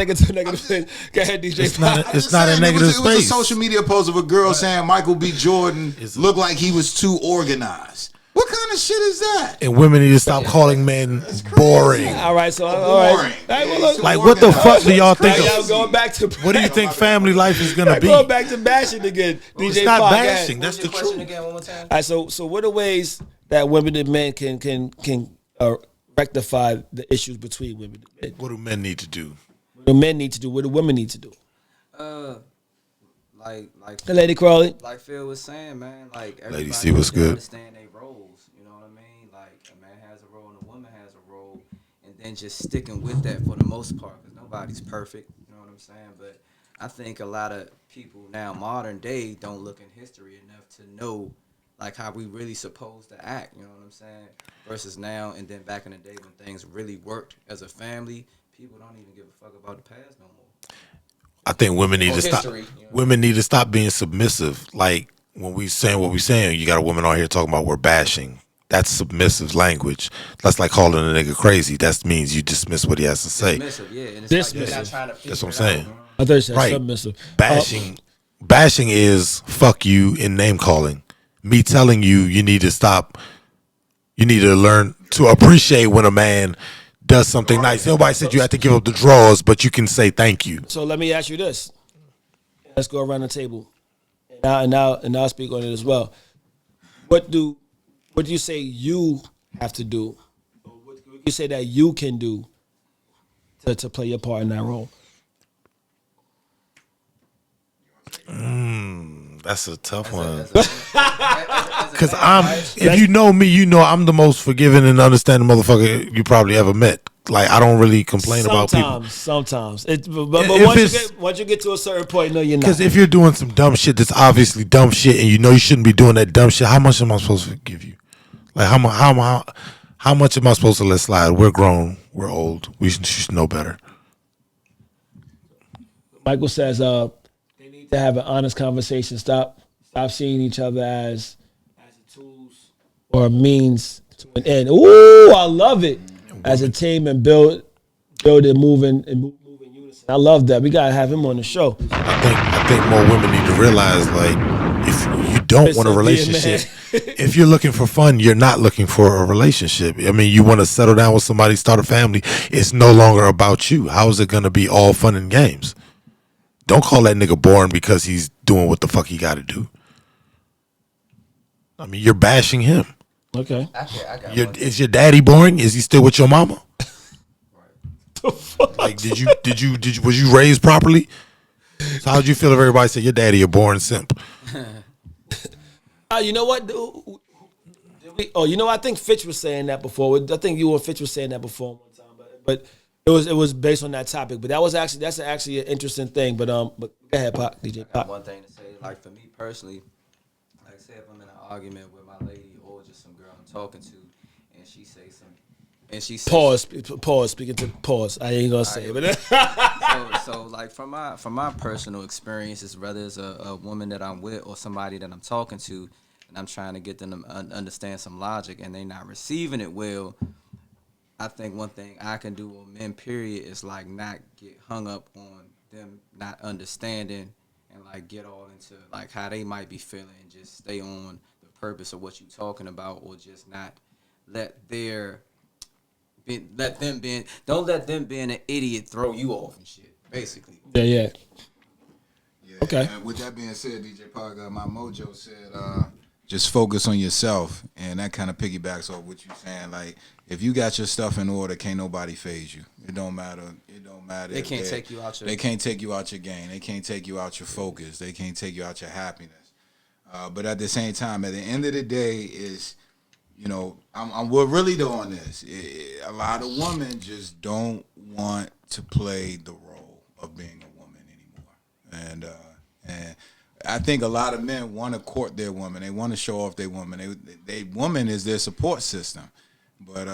DJ. It's not a I'm just saying, negative it was a space. social media post of a girl saying Michael B. Jordan looked like he was too organized. What kind of shit is that? And women need to stop calling men boring. All right, so all Boring. right. All right, well, look, Like, what the fuck do y'all think y'all of? going back to What do you think family life is gonna be? Going back to bashing again. DJ It's not Park, bashing. go That's ahead. the Question truth. again one more time. All right, so what are ways that women and men can rectify the issues between women and men? What do men need to do? What do men need to do? What do women need to do? Like Hey, Lady Crawley. like Phil was saying, man, like Lady everybody C, what's needs to good? understand their roles. You know what I mean? Like a man has a role and a woman has a role, and then just sticking with that for the most part, because nobody's perfect. You know what I'm saying? But I think a lot of people now, modern day, don't look in history enough to know like how we really supposed to act. You know what I'm saying? Versus now, and then back in the day when things really worked as a family, people don't even give a fuck about the past no more. I think women need Or to stop. history, you know. Women need to stop being submissive. Like when we saying what we saying, you got a woman on here talking about we're bashing. That's submissive language. That's like calling a nigga crazy. That means you dismiss what he has to say. Dismissive, yeah. And it's like you're not Dismissive. trying to figure That's what I'm it out, saying. bro. I thought you said Right. submissive. Bashing is fuck you in name calling. Me telling you need to stop. You need to learn to appreciate when a man does something nice. Nobody said you have to give up the drawers, but you can say thank you. So let me ask you this. Let's go around the table, and I'll speak on it as well. What do you say you have to do? Or what do you say that you can do to play your part in that role? That's a tough one. Because Because if you know me, you know I'm the most forgiving and understanding motherfucker you probably ever met. Like, I don't really complain about people. Sometimes. But If once you get to a certain point, no, you're not. Because if you're doing some dumb shit that's obviously dumb shit, and you know you shouldn't be doing that dumb shit, how much am I supposed to forgive you? Like, how much am I supposed to let slide? We're grown. We're old. We should know better. Michael says they need to have an honest conversation. Stop seeing each other as tools or a means to an end. Ooh, I love it. As a team and build and move in unison. I love that. We gotta have him on the show. I think more women need to realize, like, if you don't want a relationship, if you're looking for fun, you're not looking for a relationship. I mean, you want to settle down with somebody, start a family. It's no longer about you. How is it going to be all fun and games? Don't call that nigga boring because he's doing what the fuck he got to do. I mean, you're bashing him. Okay. Is your daddy boring? Is he still with your mama? Like, was you raised properly? So how'd you feel if everybody said your daddy a boring simp? You know what? I think Fitch was saying that before. I think you or Fitch was saying that before one time, but it was based on that topic. But that's actually an interesting thing. But go ahead, Pop, DJ Pop. One thing to say, like for me personally, like say if I'm in an argument with my lady or just some girl I'm talking to, and she says something, and she says pause. Speaking to pause. I ain't gonna say it, but so like from my personal experiences, whether it's a woman that I'm with or somebody that I'm talking to, and I'm trying to get them to understand some logic, and they not receiving it well. I think one thing I can do on men, period, is like not get hung up on them not understanding and like get all into like how they might be feeling and just stay on the purpose of what you're talking about, or just not don't let them being an idiot throw you off and shit, basically. Yeah. Okay. And with that being said, DJ Parker, my mojo said, just focus on yourself, and that kind of piggybacks off what you're saying. Like, if you got your stuff in order, can't nobody phase you. It don't matter. They can't take you out your. They can't take you out your game. They can't take you out your focus. They can't take you out your happiness. But at the same time, at the end of the day, is, you know, we're really doing this. A lot of women just don't want to play the role of being a woman anymore, and I think a lot of men want to court their woman. They want to show off their woman. They woman is their support system, but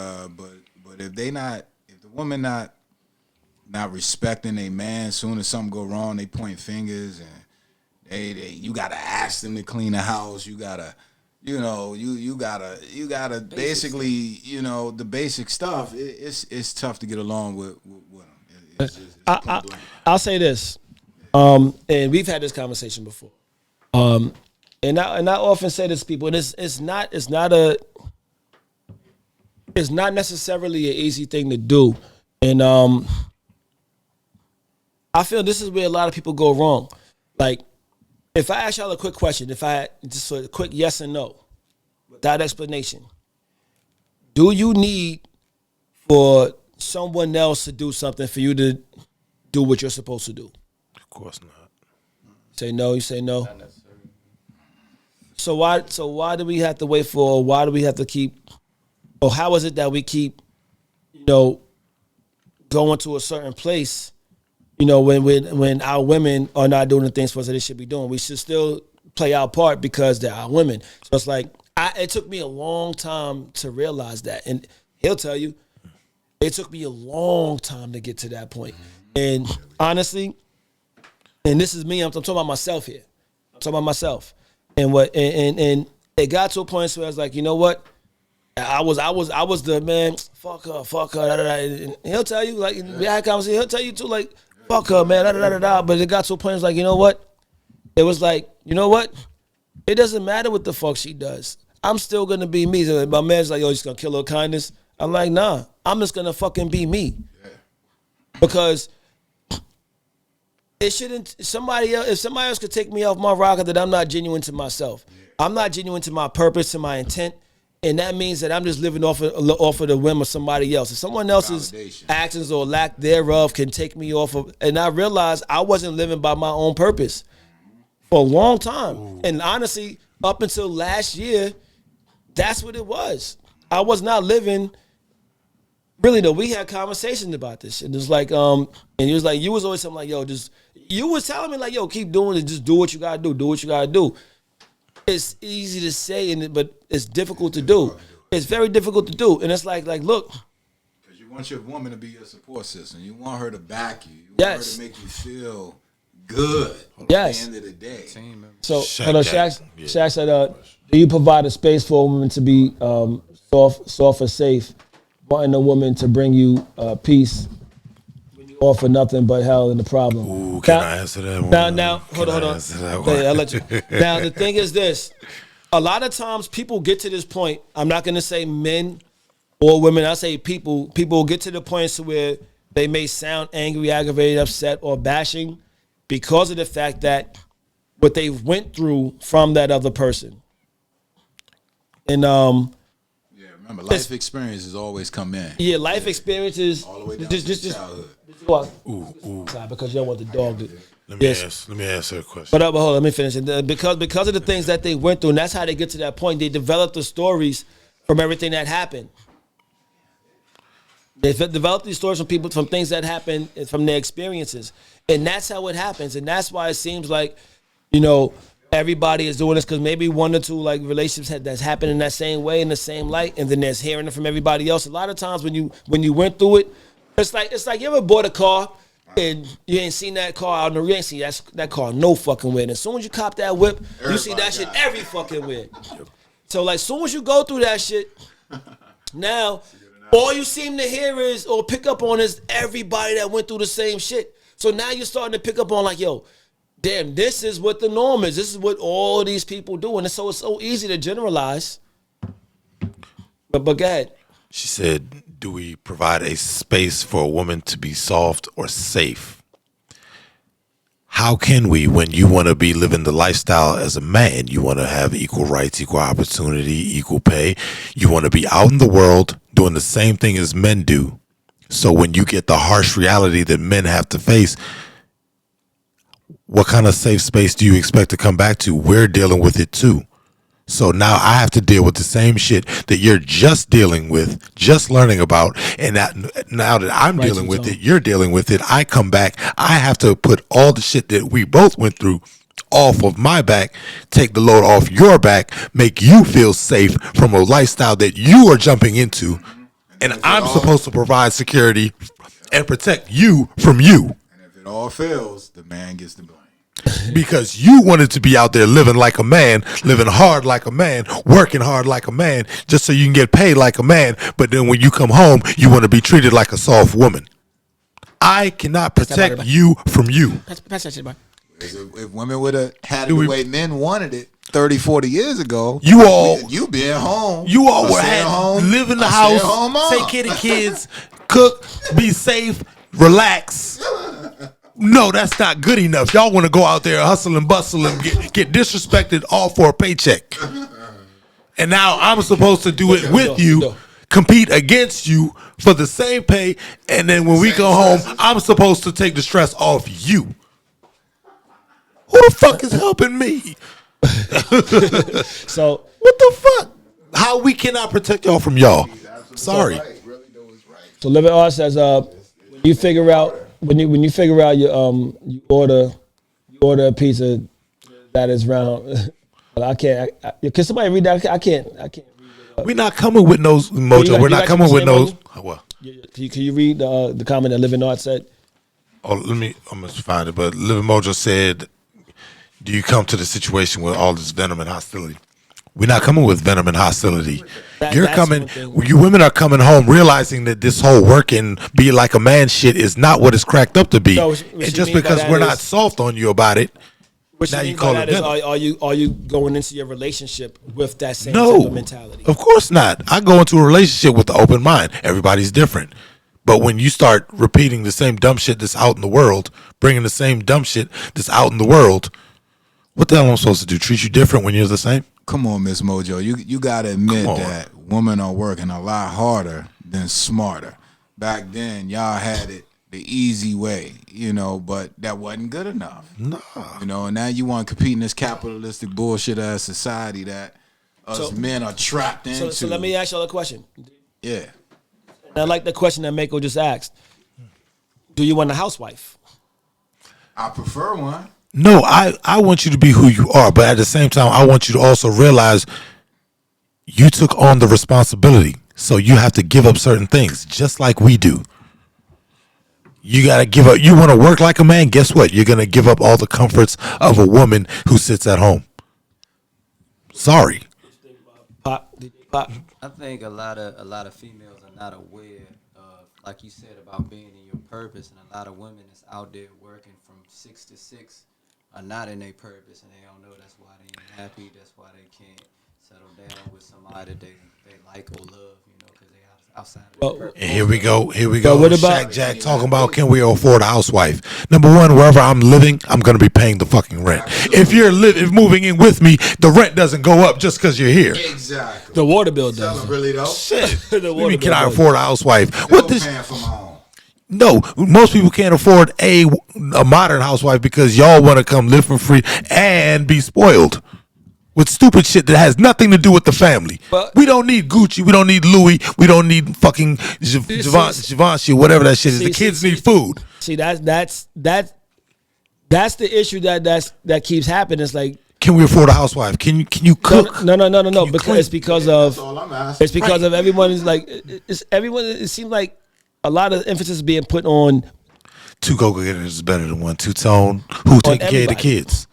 if the woman not respecting a man, soon as something go wrong, they point fingers, and you gotta ask them to clean the house. You gotta. You know, you gotta basically, you know, the basic stuff. It's tough to get along with them. I'll say this, and we've had this conversation before, and I often say this to people, and it's not necessarily an easy thing to do, and I feel this is where a lot of people go wrong, like. If I ask y'all a quick question, just a quick yes and no, without explanation, do you need for someone else to do something for you to do what you're supposed to do? Of course not. Say no, you say no. Not necessarily. So why do we have to wait for, or why do we have to keep, or how is it that we keep, you know, going to a certain place? You know, when our women are not doing the things for us that they should be doing, we should still play our part because they're our women. So it's like, it took me a long time to realize that. And he'll tell you, it took me a long time to get to that point. And honestly, and this is me, I'm talking about myself here. I'm talking about myself. And and it got to a point where I was like, you know what? I was the man, fuck her, da, da, da. And he'll tell you, like, we had a conversation, he'll tell you too, like, fuck her, man, da, da, da, da. But it got to a point, it's like, you know what? It was like, you know what? It doesn't matter what the fuck she does. I'm still going to be me. So my man's like, yo, you just going to kill her kindness? I'm like, nah, I'm just going to fucking be me. Yeah. Because it shouldn't, if somebody else could take me off my rocker, that I'm not genuine to myself. Yeah. I'm not genuine to my purpose, to my intent. And that means that I'm just living off of the whim of somebody else. If someone else's actions or lack thereof can take me off of, and I realized I wasn't living by my own purpose. for a long time. And honestly, up until last year, that's what it was. I was not living. Really though, we had conversations about this shit. It was like, and it was like, you was always something like, yo, just, you was telling me like, yo, keep doing it, just do what you gotta do what you gotta do. It's easy to say, but it's difficult to do. It's very difficult to do, and it's like, look. Because you want your woman to be your support system. You want her to back you. You want Yes. her to make you feel good Yes. at the end of the day. So, Shaq hold on, got- Shaq said, do you provide a space for a woman to be soft or safe, wanting a woman to bring you peace when you offer nothing but hell and the problem? Ooh, can I answer that one? Now, hold on. Yeah, I'll let you. Now, the thing is this. A lot of times people get to this point. I'm not going to say men or women. I say people. People get to the point to where they may sound angry, aggravated, upset, or bashing because of the fact that what they went through from that other person. And Yeah, remember, life experiences always come in. yeah, life experiences. All the way down just to childhood. go outside because you don't want the dog to. Let me Yes. answer a question. But hold on, let me finish it. Because of the things that they went through, and that's how they get to that point. They develop the stories from everything that happened. They develop these stories from people, from things that happened, from their experiences, and that's how it happens. And that's why it seems like, everybody is doing this because maybe one or two like relationships that's happened in that same way, in the same light, and then there's hearing it from everybody else. A lot of times when you went through it, it's like you ever bought a car. And you ain't seen that car out you ain't seen that car no fucking way. And as soon as you cop that whip, you see that shit every fucking way. So like, soon as you go through that shit, now all you seem to hear is or pick up on is everybody that went through the same shit. So now you're starting to pick up on like, yo, damn, this is what the norm is. This is what all these people do, and it's so easy to generalize. But go ahead. She said, do we provide a space for a woman to be soft or safe? How can we when you want to be living the lifestyle as a man? You want to have equal rights, equal opportunity, equal pay. You want to be out in the world doing the same thing as men do. So when you get the harsh reality that men have to face, what kind of safe space do you expect to come back to? We're dealing with it too. So now I have to deal with the same shit that you're just dealing with, just learning about. And now that I'm dealing with it, you're dealing with it. I come back. I have to put all the shit that we both went through off of my back, take the load off your back, make you feel safe from a lifestyle that you are jumping into. And I'm supposed to provide security and protect you from you. And if it all fails, the man gets the blame. Because you wanted to be out there living like a man, living hard like a man, working hard like a man, just so you can get paid like a man. But then when you come home, you want to be treated like a soft woman. I cannot protect you from you. Pass that shit, bro. If women would have had it the way men wanted it 30, 40 years ago, you being home. You all were live in the house, take care of the kids, cook, be safe, relax. No, that's not good enough. Y'all want to go out there hustle and bustle and get disrespected all for a paycheck. And now I'm supposed to do it with you, compete against you for the same pay, and then when we go home, I'm supposed to take the stress off you. Who the fuck is helping me? So what the fuck? How we cannot protect y'all from y'all? Sorry. So Living Art says, when you figure out you order a pizza that is round. I can't. Can somebody read that? I can't. We're not coming with no mojo. We're not coming with no. What? Can you read the comment that Living Art said? Oh, I'm gonna find it. But Living Mojo said, "Do you come to the situation with all this venom and hostility?" We're not coming with venom and hostility. You women are coming home realizing that this whole work and be like a man shit is not what it's cracked up to be. So, and just because we're not soft on you about it, now you call it venom. Are you going into your relationship with that same type of mentality? Of course not. I go into a relationship with an open mind. Everybody's different. But when you start repeating the same dumb shit that's out in the world, bringing the same dumb shit that's out in the world, what the hell am I supposed to do? Treat you different when you're the same? Come on, Miss Mojo. You gotta admit that women are working a lot harder than smarter. Back then, y'all had it the easy way, you know, but that wasn't good enough. Nah. You know, and now you want to compete in this capitalistic bullshit ass society that us men are trapped into. So let me ask y'all a question. Yeah. And I like the question that Mako just asked. Do you want a housewife? I prefer one. No, I want you to be who you are, but at the same time, I want you to also realize you took on the responsibility. So you have to give up certain things, just like we do. You got to give up. You want to work like a man? Guess what? You're going to give up all the comforts of a woman who sits at home. Sorry. Pop. I think a lot of females are not aware of, like you said, about being in your purpose, and a lot of women that's out there working from 6 to 6 are not in their purpose, and they don't know. That's why they ain't happy. That's why they can't settle down with somebody that they like or love, you know, because they outside of their purpose. And here we go. But what about Shaq Jack talking about, can we afford a housewife? Number one, wherever I'm living, I'm going to be paying the fucking rent. If you're moving in with me, the rent doesn't go up just because you're here. Exactly. the water bill does? Really though. Shit. The What do you water mean, can bill I does. afford a housewife? What What this? paying for my own. No, most people can't afford a modern housewife because y'all want to come live for free and be spoiled with stupid shit that has nothing to do with the family. But- we don't need Gucci. We don't need Louis. We don't need fucking Givenchy, whatever that shit is. The kids need food. See, that's the issue that keeps happening. It's like Can we afford a housewife? Can you cook? no. you Because clean? it's because of That's all I'm asking. it's because of everyone is like it's everyone. It seems like a lot of emphasis is being put on. Two go-getters is better than one two-tone. Who taking care of the everybody. kids?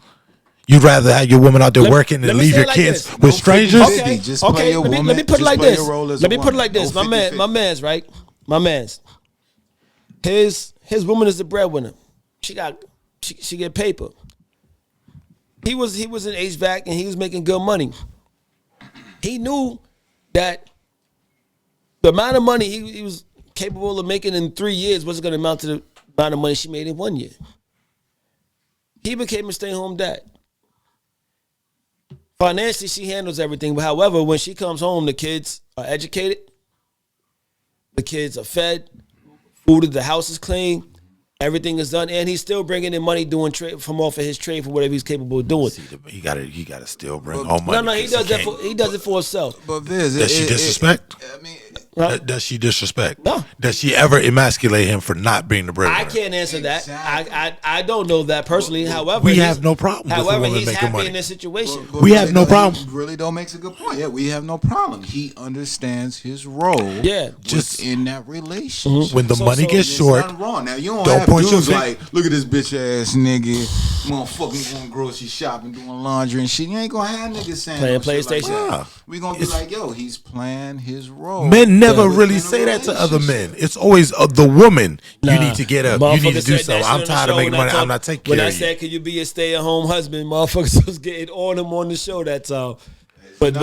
You'd rather have your woman out there working let and me leave say your it like kids this. with strangers? Okay. Just play your let me woman. put it Just like play this. your role as a Let me put it woman. like this. Go 50-50. My man's right. My man's. His woman is the breadwinner. She get paper. He was in HVAC and he was making good money. He knew that the amount of money he was capable of making in 3 years wasn't going to amount to the amount of money she made in 1 year. He became a stay-home dad. Financially, she handles everything. But however, when she comes home, the kids are educated. The kids are fed. Food at the house is clean. Everything is done, and he's still bringing in money doing trade from off of his trade for whatever he's capable of doing. You gotta still bring home money. No, he does that. He does it for himself. But Viz, Does she disrespect? I mean, Huh? Does she disrespect? No. Does she ever emasculate him for not being the breadwinner? I can't answer that. Exactly. I don't know that personally. However, We he's- have no problem with a However, woman he's making happy money. in this situation. but We have no he problem. Really don't makes a good point. Yeah, we have no problem. He understands his role. Yeah. Just- in that relationship. When the money gets There's short, nothing wrong. Now you don't, don't have point your dudes finger. like, look at this bitch ass nigga, motherfucking going grocery shopping, doing laundry and shit. You ain't gonna have niggas saying Playing no shit like PlayStation. that. Nah. We gonna be like, yo, he's playing his role. men never within really a say that to other relationship. men. It's always the woman. Nah. You need to get up. You need Motherfuckers to do said that something. shit I'm on the tired of show making when I money. I'm talk- not taking When care I of you. said, "Could you be a stay-at-home husband?" Motherfuckers was getting on him on the show that time. But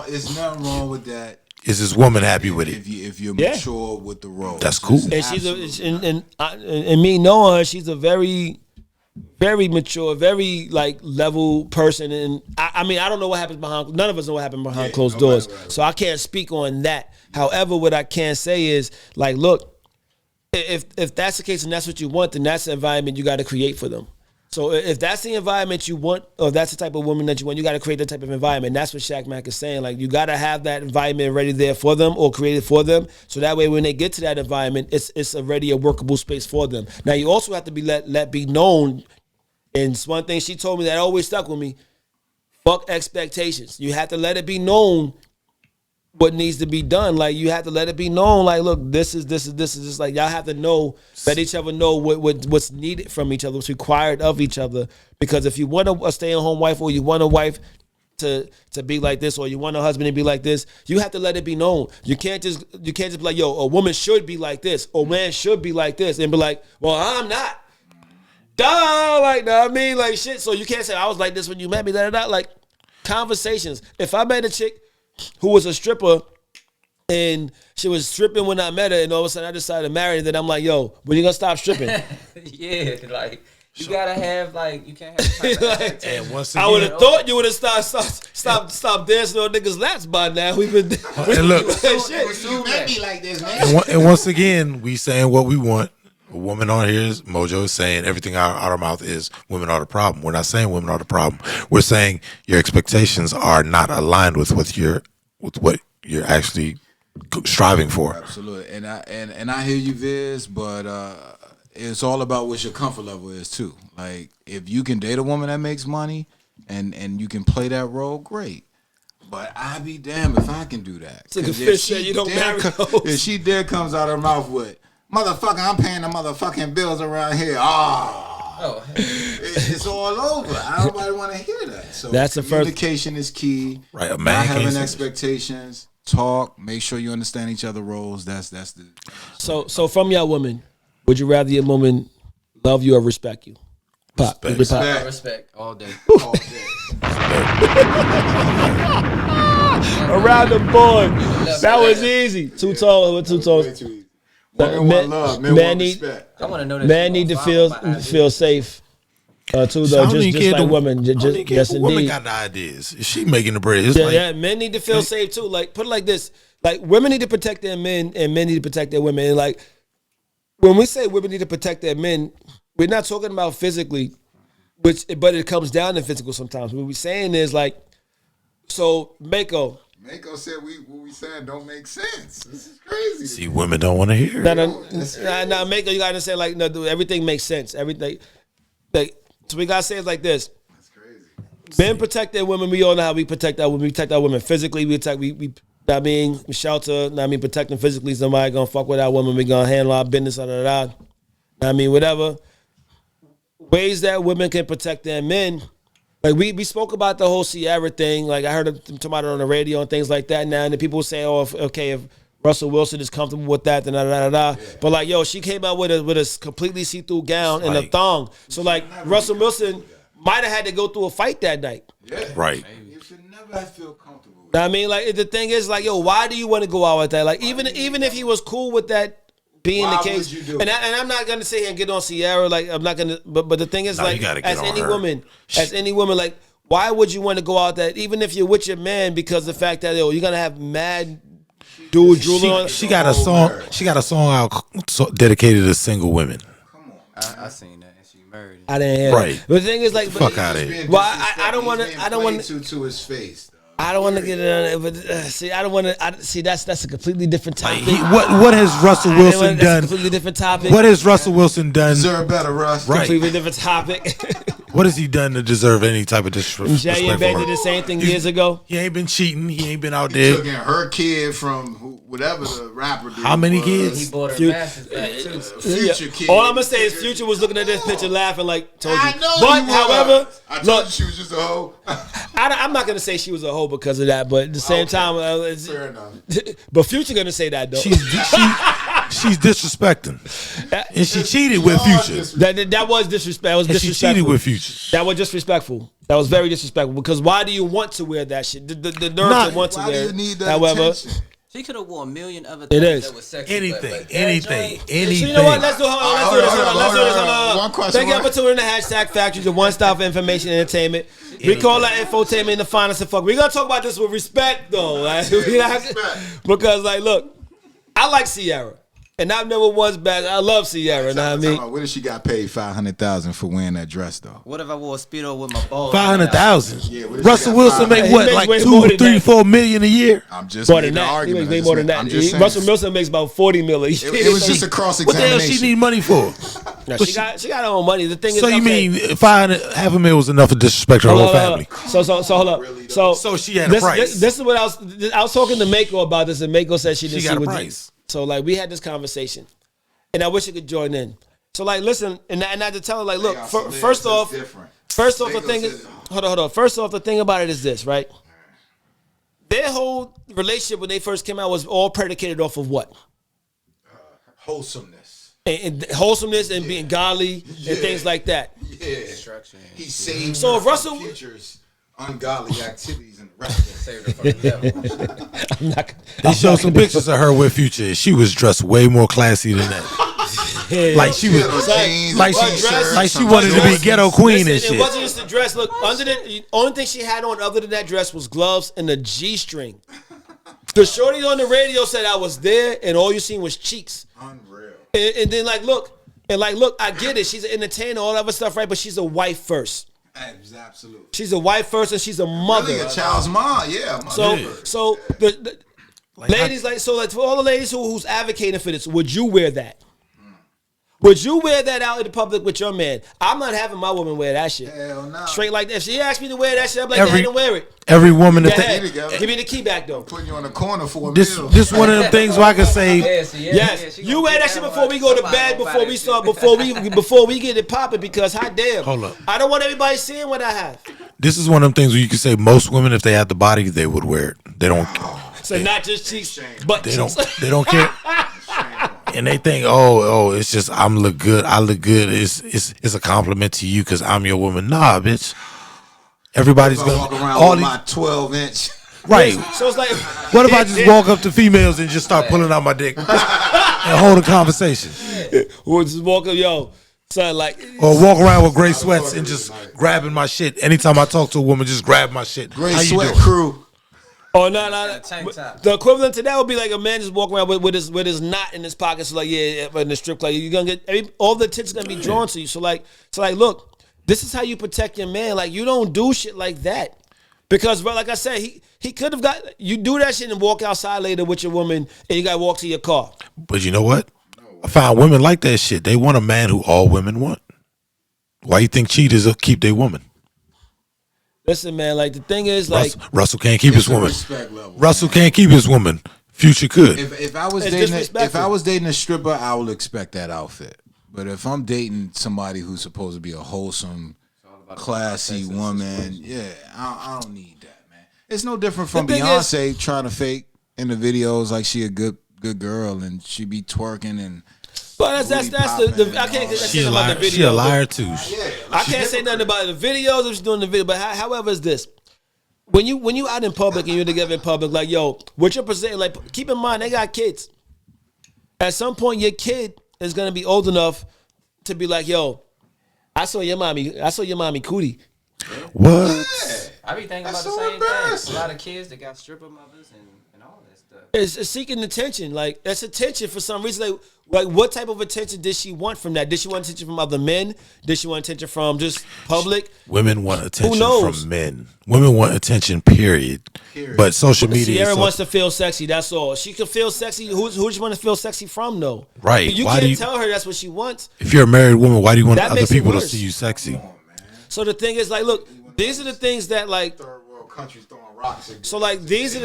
It's nothing wrong with that. Is this woman happy with it? If you're Yeah. mature with the role, That's cool. and and me knowing her, she's a very, very mature, very like level person. And I mean, I don't know what happens behind. None of us know what happened behind closed doors, so I can't speak on that. However, what I can say is like, look, if that's the case and that's what you want, then that's the environment you got to create for them. So if that's the environment you want, or if that's the type of woman that you want, you got to create that type of environment. That's what Shaq Mack is saying. Like, you got to have that environment ready there for them or created for them. So that way when they get to that environment, it's already a workable space for them. Now, you also have to be let be known. And it's one thing she told me that always stuck with me. Fuck expectations. You have to let it be known what needs to be done. Like, you have to let it be known, like, look, this is just like, y'all have to know, let each other know what's needed from each other, what's required of each other. Because if you want a stay-at-home wife, or you want a wife to be like this, or you want a husband to be like this, you have to let it be known. You can't just be like, yo, a woman should be like this, or man should be like this, and be like, well, I'm not. Duh, like, know what I mean? Like, shit. So you can't say, I was like this when you met me, like, conversations. If I met a chick who was a stripper and she was stripping when I met her, and all of a sudden I decided to marry her, then I'm like, yo, when you gonna stop stripping? Yeah, like you gotta have you can't have Like, And once I would again, have thought you would have stop dancing on niggas' laps by now. We've been and look, shit. You can't be like this, man. and once again, we saying what we want. A woman on here is Mojo is saying everything out of our mouth is women are the problem. We're not saying women are the problem. We're saying your expectations are not aligned with what you're actually striving for. Absolutely, and I hear you, Viz, but it's all about what your comfort level is too. Like if you can date a woman that makes money and you can play that role, great. But I be damned if I can do that. It's like a fish that you don't marry those. If she dare comes out her mouth with motherfucker, I'm paying the motherfucking bills around here. It's all over. I don't nobody want to hear that. So that's the first. Communication is key. Right, a man not can't having say expectations. Talk. Make sure you understand each other's roles. That's the. So from y'all women, would you rather your woman love you or respect you? Pop. Respect. Respect all day. All day. Around the board. That was easy. Two toes. Women want love. Men want respect. I want to know that. Men need to feel safe. Too though, just like women. Yes, women indeed. got the ideas. She making the bread. It's Yeah, men need to feel safe too. Like put it like this: like women need to protect their men, and men need to protect their women. And like when we say women need to protect their men, we're not talking about physically, but it comes down to physical sometimes. What we're saying is like, so Mako said what we saying don't make sense. This is crazy. See, women don't want to hear. Nah, Mako, you gotta understand like no, dude, everything makes sense. Everything, like so we gotta say it like this. That's crazy. Men protect their women. We all know how we protect our women. We protect our women physically. We shelter. Protect them physically. Somebody gonna fuck with our women. We gonna handle our business. Whatever. Ways that women can protect their men. Like we spoke about the whole CIARA thing. Like I heard them talk about it on the radio and things like that. Now and the people say, "Oh, if Russell Wilson is comfortable with that, then Yeah. But like, yo, she came out with a completely see-through gown and a thong. So like, Russell Wilson might have had to go through a fight that night. Yeah. Right. You should never feel comfortable with Like the thing is, like, yo, why do you want to go out with that? Like, even if he was cool with that being Why the case, would you do and I'm not gonna sit here and get on CIARA. Like, I'm not gonna. But the thing is, like, as any woman, like, why would you want to go out that even if you're with your man because the fact that you're gonna have mad dude drooling on. She got a song. She got a song out dedicated to single women. Come on. I seen that. And she married. I didn't hear. Right. It. But the thing is, like, Fuck out of here. Well, I don't want to. I don't want to his face. I don't want to get it on it, but see, I don't want to. See, that's a completely different topic. What has Russell Wilson That's done? a completely different topic. What has Russell Wilson done? Deserve better, Russ. Right. Completely different topic. What has he done to deserve any type of disrespect? Jay and Ben did the same thing years ago. He ain't been cheating. He ain't been out He there. took in her kid from whatever the rapper dude How many was. kids? He bought her Few- masses back too. Future kid. All I'm gonna say is Future was looking at this picture laughing like told you. I know But you were. however, I told look, you she was just a hoe. I'm not gonna say she was a hoe because of that, but at the same time, Fair enough. but Future gonna say that though. She's disrespecting, and she cheated with Future. That was disrespect. That was And she disrespectful. cheated with Future. That was disrespectful. That was very disrespectful because why do you want to wear that shit? The nerve to want to Why do wear you it. need that However, attention? She could have worn a million other It things is. that was sexy. Anything, but anything, so you know what? Let's anything. do this. Hold on. One question. Thank you for tuning in to Hashtag Factuals, the one stop for information and entertainment. We call that infotainment the finest of fuck. We're gonna talk about this with respect though. Like, because like, look, I like CIARA. And I've never once back. I love CIARA. Know what I mean? What if she got paid $500,000 for wearing that dress though? What if I wore a Speedo with my balls? 500,000. Yeah, what if Russell she got Wilson make He what, makes like way 2, more than 3, that. 4 million a year? I'm just More making than an that. He argument. makes way more than that. I'm just saying. Russell Wilson makes about 40 million. It was just a cross What the hell examination. she need money for? she got her own money. The thing is, So you okay. mean half a mil was enough to disrespect her whole family? So hold up. So she had a price. This is what I was talking to Mako about this, and Mako said she didn't She see got a what price. So like we had this conversation, and I wish you could join in. So like listen, and I had to tell her like, look, first off, the thing is, hold on. First off, the thing about it is this, right? Their whole relationship when they first came out was all predicated off of what? Wholesomeness. And wholesomeness and being godly and things like that. Yeah. He saved So her if Russell- from Future's ungodly activities and wrestling. Saved her from the devil. I'm not. They showed some pictures of her with Future. She was dressed way more classy than that. Like she was, like she wanted to be ghetto queen and Listen, shit. it wasn't just the dress. Look, under the only thing she had on other than that dress was gloves and a G-string. The shorty on the radio said I was there, and all you seen was cheeks. Unreal. And then like, look, And like, look, I get it. She's an entertainer, all that other stuff, right? But she's a wife first. Absolutely. She's a wife first, and she's a mother. Really a child's mom, yeah. So the ladies, like for all the ladies who's advocating for this, would you wear that? Would you wear that out in the public with your man? I'm not having my woman wear that shit. Hell no. Straight like that. If she asked me to wear that shit, I'm like, I don't wear it. Every woman Go that ahead. Give me the key back though. Putting you on the corner for a this meal. this one of them things where I can say Yes, you wear that shit before we go to bed, before we get it popping. Because hot damn, Hold up. I don't want everybody seeing what I have. this is one of them things where you can say most women, if they had the body, they would wear it. They don't. So not just cheeks, but They cheeks. don't. They don't care. And they think, it's just I look good. It's a compliment to you because I'm your woman. Nah, bitch. Everybody's gonna walk around all with these, my 12-inch. right. So it's like, What if I just walk up to females and just start pulling out my dick and hold a conversation, we'll just walk up, yo, son, like, or walk around with gray sweats and just grabbing my shit? Anytime I talk to a woman, just grab my shit. Great How you sweat doing? crew. oh no. tank top. The equivalent to that would be like a man just walking around with his knot in his pocket. So like, yeah, in the strip club, you're gonna get all the attention's gonna be drawn to you. So like, look, this is how you protect your man. Like, you don't do shit like that. Because, bro, like I said, he could have got you do that shit and walk outside later with your woman, and you gotta walk to your car. But you know what? I found women like that shit. They want a man who all women want. Why you think cheaters will keep their woman? Listen, man, like the thing is, like, Russell can't keep his woman. Respect level. Russell can't keep his woman. Future could. If I was It's dating disrespectful. a stripper, I would expect that outfit. But if I'm dating somebody who's supposed to be a wholesome, classy woman, yeah, I don't need that, man. It's no different from The thing Beyonce trying to fake in the videos like she a good girl and she be twerking and. but that's the I can't say nothing about the video. She a liar too. I can't say nothing about the videos if she's doing the video. But however, is this when you out in public and you're together in public, like, yo, what you're presenting, like, keep in mind they got kids. At some point, your kid is gonna be old enough to be like, yo, I saw your mommy cootie. What? I be thinking about That's the so same embarrassing. thing. A lot of kids that got stripper mothers and all that stuff. It's seeking attention. Like, that's attention for some reason. Like, what type of attention did she want from that? Did she want attention from other men? Did she want attention from just public? Women want attention knows? from men. Women want attention, period. But social media CIARA is wants to feel sexy. That's all. She can feel sexy. Who does she want to feel sexy from, though? Right. You Why can't do you- tell her that's what she wants. if you're a married woman, why do you want That other makes it people to worse. see you sexy? So the thing is, like, look, these are the things that, like, Third world countries throwing rocks. so like these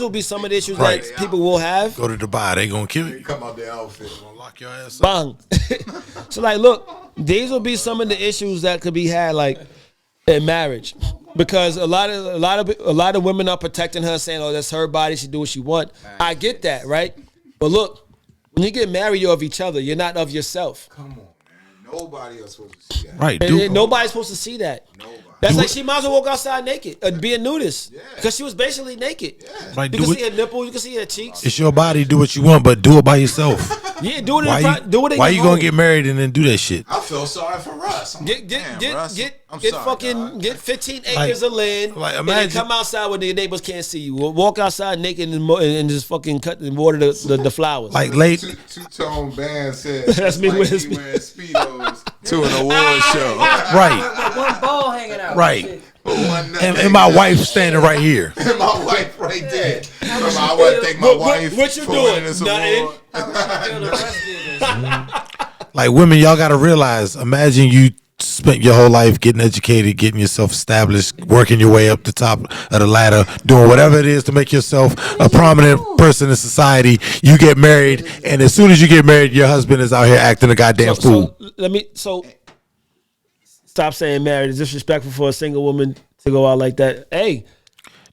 will be some of the issues Right. that people will have. Go to Dubai, they gonna kill you. Come out their outfit. Gonna lock your ass up. Bang. So like, look, these will be some of the issues that could be had, like, in marriage, because a lot of women are protecting her, saying, "Oh, that's her body; she do what she want." I get that, right? But look, when you get married, you're of each other. You're not of yourself. Come on, man. Nobody else supposed to see that. Right, And dude. nobody's supposed to see that. That's like she might as well walk outside naked, be a nudist, because she was basically naked. Right, You do can it. see her nipples, you can see her cheeks. It's your body. Do what you want, but do it by yourself. Yeah, do it. Why in you your gonna home. get married and then do that shit? I feel sorry for Russ. I'm like, damn, Russ, I'm Get sorry, fucking dog. get 15 acres of land, like, and then imagine- come outside where the neighbors can't see you. Walk outside naked and just fucking cut and water the flowers. Like late. Two-tone band said That's me like with he his- wearing Speedos to an award show. Right, One ball hanging out. right. One And my wife standing right here. and my wife right there. I want to thank my wife what you for doing? winning this Nothing. award. Feel the rest did this. Like, women, y'all gotta realize. Imagine you spent your whole life getting educated, getting yourself established, working your way up the top of the ladder, doing whatever it is to make yourself a prominent person in society. You get married, and as soon as you get married, your husband is out here acting a goddamn fool. So stop saying married. It's disrespectful for a single woman to go out like that. Hey,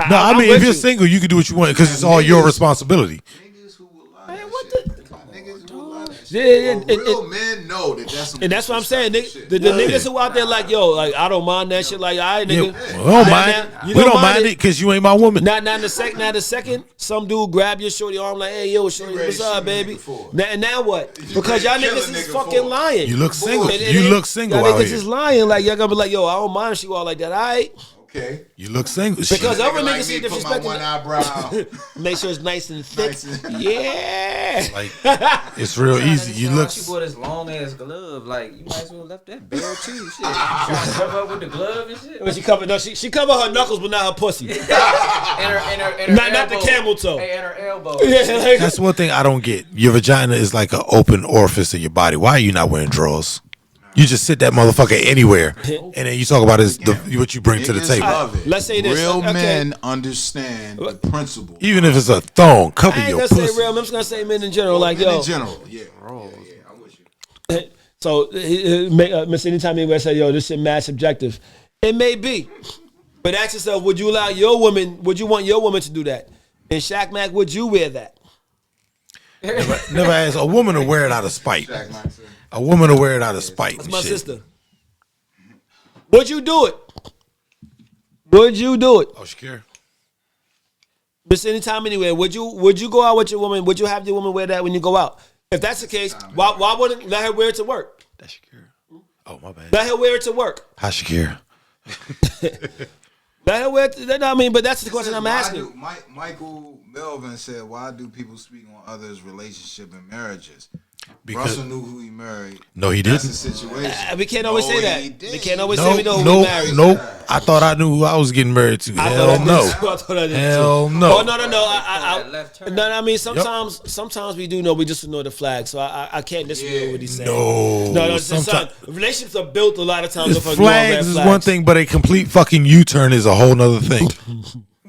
No, I I'm mean, with if you're you. single, you can do what you want because it's all your responsibility. Niggas who will lie. Man, that what shit. the- Niggas who will lie. that shit. Yeah, Well, real men know that that's some And that's what I'm saying. disrespectful The shit. niggas who out there like, yo, like, I don't mind that shit. Like, all right, Yeah, nigga. we don't mind. You We don't mind it because you ain't my woman. Now the second, some dude grab your shorty arm like, hey, yo, shorty, ready what's to up, shoot a baby? nigga for it. Now what? Because y'all ready to kill niggas a is nigga fucking for it. lying. You look single. And You look single y'all out niggas here. is lying. Like, y'all gonna be like, yo, I don't mind if she go out like that. All right. Okay. You look single. Because Shit. other Like niggas see me, put my one disrespecting. eyebrow. Make sure it's nice and thick. Nice and- Yeah. Like, it's real easy. You look. She bought this long ass glove. Like you might as well left that bare too. Shit. Cover up with the glove and shit. But she covered she covered her knuckles, but not her pussy. And her Not the elbow. camel toe. Hey, and her elbow. Yeah, like, That's one thing I don't get. Your vagina is like an open orifice in your body. Why are you not wearing drawers? You just sit that motherfucker anywhere, and then you talk about what you bring to the Niggas table. love it. Let's say this, Real okay. men understand the principle. Even if it's a thong, cover I ain't your gonna say pussy. real. I'm just gonna say men in general. Like Men yo. in general, yeah. I'm with you. So, Miss, anytime anybody say, "Yo, this shit mad subjective," it may be, but ask yourself: would you allow your woman? Would you want your woman to do that? And Shaq Mac, would you wear that? Never ask a woman to wear it out of spite. Jack Maxson. A woman to wear it out of spite. That's and my shit. sister. Would you do it? Would you do it? Oh, Shakira. Miss, anytime, anywhere. Would you go out with your woman? Would you have your woman wear that when you go out? If that's the case, why wouldn't let her wear it to work? That's Shakira. Oh, my bad. Let her wear it to work. Hi, Shakira. Let her wear it. I mean, but that's the question I'm Why asking. do- Michael Melvin said, "Why do people speak on others' relationship and marriages?" Because Russell knew who he married. no, he That's the didn't. situation. We can't always No, say he that. did. We can't always say No, we know who no, we married. no. I thought I knew who I was getting married to. I Hell thought no. I thought I did Hell too. no. Oh no. That left turn. No, I mean sometimes we do know. We just ignore the flag. So I can't disagree with what he's saying. No. Sometimes Relationships are built a lot of times. off of flags red is flags. one thing, but a complete fucking U-turn is a whole nother thing.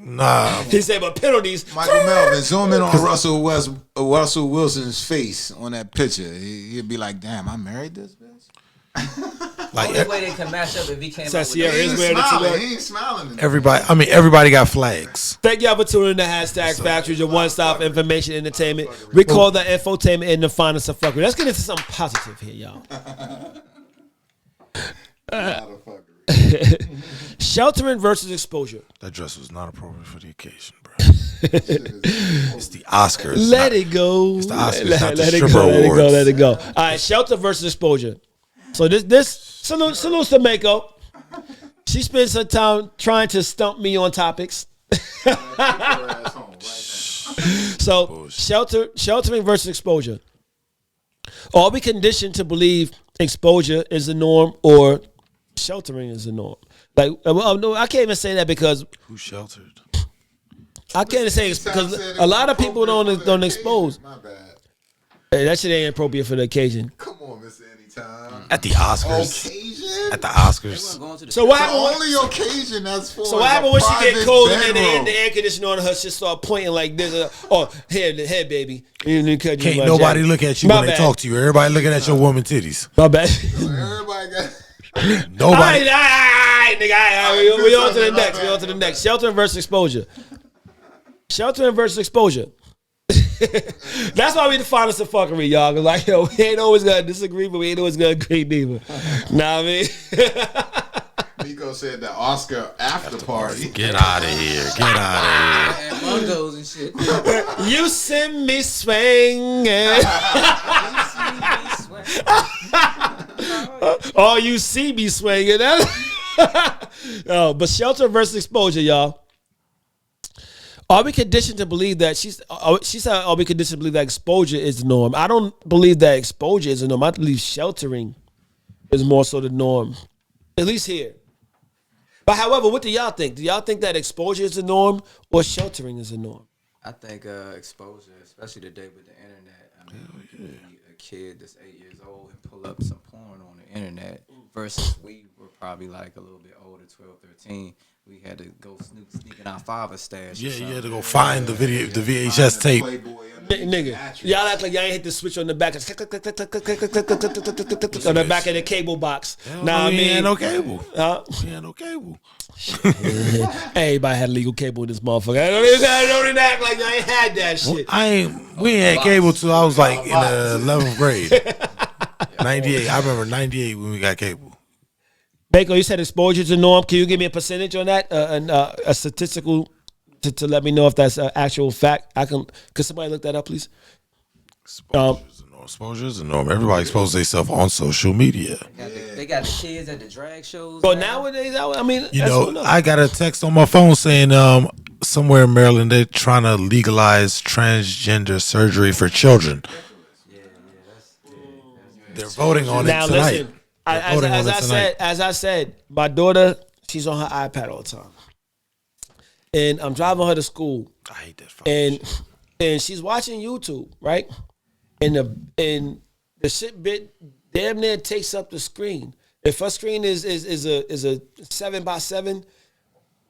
Nah. He said, but penalties. Michael Melvin, zoom in on Russell Wilson's face on that picture. He'd be like, "Damn, I married this bitch." Like Only way they can match up if he came out with CIARA that. is wearing it too. He ain't smiling. everybody got flags. Thank y'all for tuning in to Factuals, your one-stop information entertainment. We call that infotainment in the finest of fuckery. Let's get into something positive here, y'all. Sheltering versus exposure. That dress was not appropriate for the occasion, bro. It's the Oscars. Let it go. It's the Oscars, Let not the it stripper go. Let it go. awards. Let it go. All right, shelter versus exposure. So this salutes to Mako. She spends her time trying to stump me on topics. So sheltering versus exposure. Are we conditioned to believe exposure is the norm or sheltering is the norm? Like, no, I can't even say that because Who sheltered? I can't say it's because a lot of people don't expose. My bad. Hey, that shit ain't appropriate for the occasion. Come on, Mr. Anytime. At the Oscars. Occasion? At the Oscars. Going to the So what The happened? only occasion that's for. So what is a happened when she get private cold and bedroom. the air conditioner on her shit start pointing like this? Oh, here, baby. Can't nobody look at you My when they bad. talk to you. Everybody looking at your woman titties. My bad. Everybody got. Nobody. All right, nigga. All right. We on to the next. We on to the next. Sheltering versus exposure. Sheltering versus exposure. That's why we the finest of fuckery, y'all. Cause like, yo, we ain't always gonna disagree, but we ain't always gonna agree neither. Nah, I mean. Miko said the Oscar after party. Get out of here. Get out of here. and mungos and shit. You send me swinging. Oh, you see me swinging. Oh, but shelter versus exposure, y'all. Are we conditioned to believe that she said? Are we conditioned to believe that exposure is the norm? I don't believe that exposure is the norm. I believe sheltering is more so the norm, at least here. But however, what do y'all think? Do y'all think that exposure is the norm or sheltering is the norm? I think exposure, especially today with the internet. I mean, you can be a kid that's 8 years old and pull up some porn on the internet versus we were probably like a little bit older, 12, 13. We had to go sneak in our father's stash. Yeah, you had to go find the VHS tape. Nigga, y'all act like y'all ain't hit the switch on the back. On the back of the cable box. Nah, I we mean, ain't no cable. huh? We ain't no cable. Everybody had legal cable in this motherfucker. I don't even act like y'all ain't had that shit. We ain't had cable till I was like in the 11th grade. 98. I remember 98 when we got cable. Bako, you said exposure is the norm. Can you give me a percentage on that? A statistical to let me know if that's an actual fact. Could somebody look that up, please? Exposure is the norm. Everybody exposes themselves on social media. They got the kids at the drag shows. But now. nowadays, I mean, You that's know, what I got a text on my phone saying somewhere in Maryland they're trying to legalize transgender surgery for children. They're voting on now it tonight. listen. As I said, my daughter, she's on her iPad all the time, and I'm driving her to school, I hate that fucking shit. and she's watching YouTube, right? And the shit bit damn near takes up the screen. If her screen is a 7x7,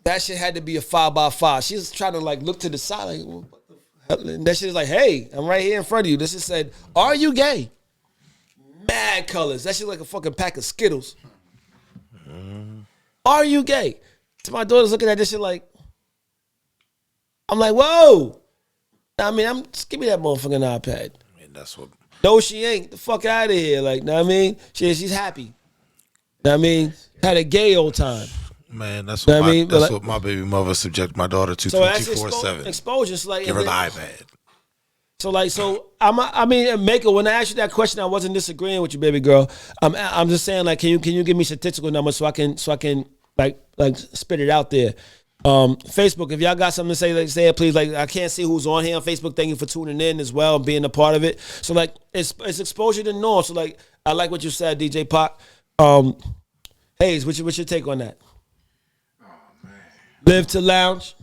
that shit had to be a 5x5. She's trying to like look to the side, like what the hell? And that shit is like, hey, I'm right here in front of you. This just said, are you gay? Mad colors. That shit like a fucking pack of Skittles. Are you gay? So my daughter's looking at this shit like, I'm like, whoa. I mean, just give me that motherfucking iPad. I mean, that's what. No, she ain't. The fuck out of here. Like, know what I mean? She's happy. Know what I mean? Had a gay old time. Man, that's Know what, what I mean? that's But what my baby mother subject my daughter to So that's 24/7. exposure. So like, Give her the iPad. I mean, Mako, when I asked you that question, I wasn't disagreeing with you, baby girl. I'm just saying, like, can you give me statistical numbers so I can like spit it out there. Facebook, if y'all got something to say, like, say it, please. Like, I can't see who's on here on Facebook. Thank you for tuning in as well and being a part of it. So, like, it's exposure to norm. So, like, I like what you said, DJ Pac. Hayes, what's your take on that? Oh man. Live to lounge.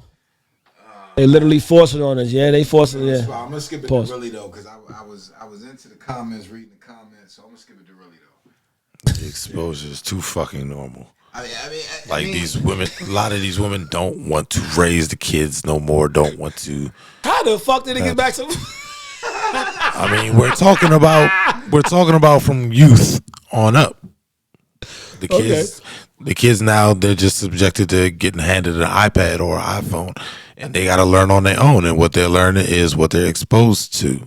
They literally force it on us. Yeah, they force it. Yeah. I'm gonna skip it Pause. to really though, because I was into the comments, reading the comments, so I'm gonna skip it to really though. The exposure is too fucking normal. I Like mean, these women, a lot of these women don't want to raise the kids no more. Don't want to. How the fuck did it get back to? I mean, we're talking about from youth on up. The kids now, they're just subjected to getting handed an iPad or an iPhone, and they got to learn on their own. And what they're learning is what they're exposed to.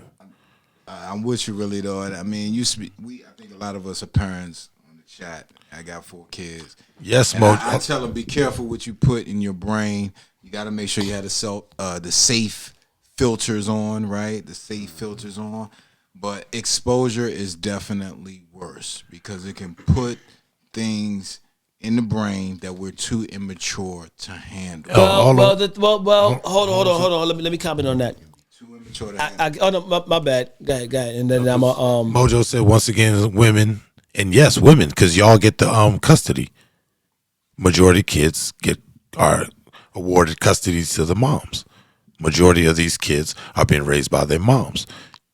I'm with you really though. I mean, I think a lot of us are parents on the chat. I got 4 kids. Yes, And Mo. I tell them, be careful what you put in your brain. You got to make sure you have the safe filters on, right? The safe filters on. But exposure is definitely worse because it can put things in the brain that we're too immature to handle. Hold on. Let me comment on that. Too immature to handle. Oh no, my bad. Go ahead. And then I'm Mojo said once again, women, and yes, women, because y'all get the custody. Majority kids are awarded custody to the moms. Majority of these kids are being raised by their moms.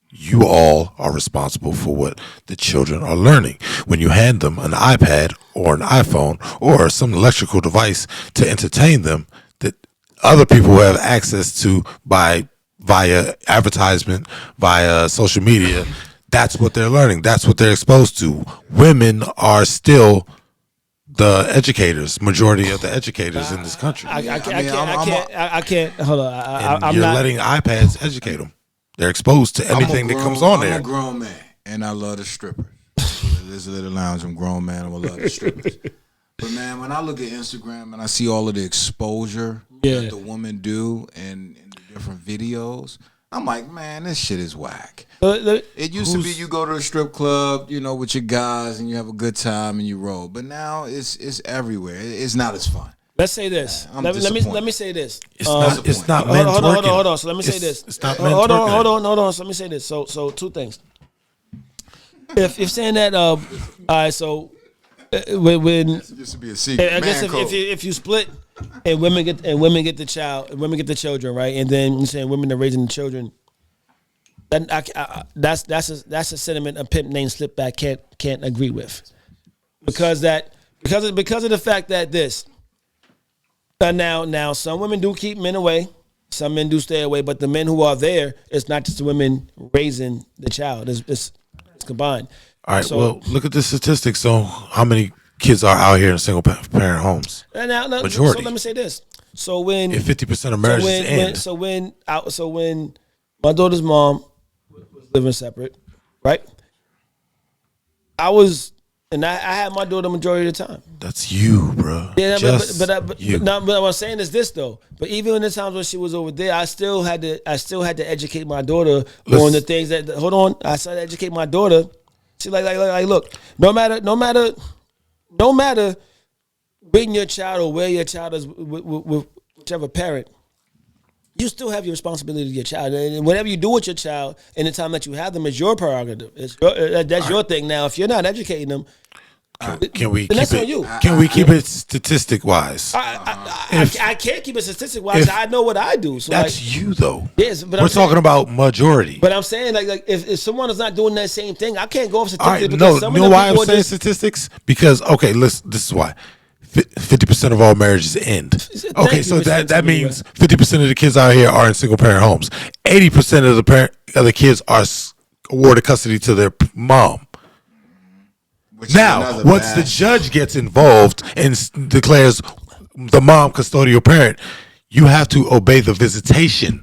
You all are responsible for what the children are learning. When you hand them an iPad or an iPhone or some electrical device to entertain them that other people have access to via advertisement, via social media, that's what they're learning. That's what they're exposed to. Women are still the educators, majority of the educators in this country. I can't. Hold on. You're letting iPads educate them. They're exposed to anything that comes on there. I'm a grown man, and I love the strippers. There's a little lounge. I'm a grown man. I love the strippers. But man, when I look at Instagram and I see all of the exposure that the women do and the different videos, I'm like, man, this shit is whack. It used to be you go to a strip club, you know, with your guys and you have a good time and you roll. But now it's everywhere. It's not as fun. Let's say this. Let me say this. It's not men's hold working. on. So let me say this. It's not men's hold working. on. So let me say this. So 2 things. If saying that, all right. So when It used to be a secret. I guess if you split and women get the children, right, and then you're saying women are raising the children, then that's a sentiment a pimp named Slipback can't agree with, because of the fact that this. Now some women do keep men away, some men do stay away, but the men who are there, it's not just the women raising the child; it's combined. All right. So, well, look at the statistics. So, how many kids are out here in single parent homes? Majority. So let me say this. So when 50% of marriages end. So when my daughter's mom was living separate, right? I had my daughter majority of the time. That's you, bro. Yeah, but you. what I'm saying is this though. But even in the times when she was over there, I still had to educate my daughter on the things that. Hold on, I started to educate my daughter. She like look, no matter no matter when your child or where your child is with whichever parent, you still have your responsibility to your child. And whatever you do with your child in the time that you have them is your prerogative. That's your thing. Now, if you're not educating them, Can we then keep that's on it? you. Can we keep it statistic wise? I can't keep it statistic wise. I know what I do. So That's like, you though. yes, but we're I'm talking saying, about majority. But I'm saying like if someone is not doing that same thing, I can't go off All statistics right, because no, some you of know the why I'm people are saying just, statistics? Because okay, listen, this is why 50% of all marriages end. Thank Okay, you so for saying that to me, means 50% of the kids out here are in single parent homes. 80% of the kids are awarded custody to their mom. Now, once the judge gets involved and declares the mom custodial parent, you have to obey the visitation.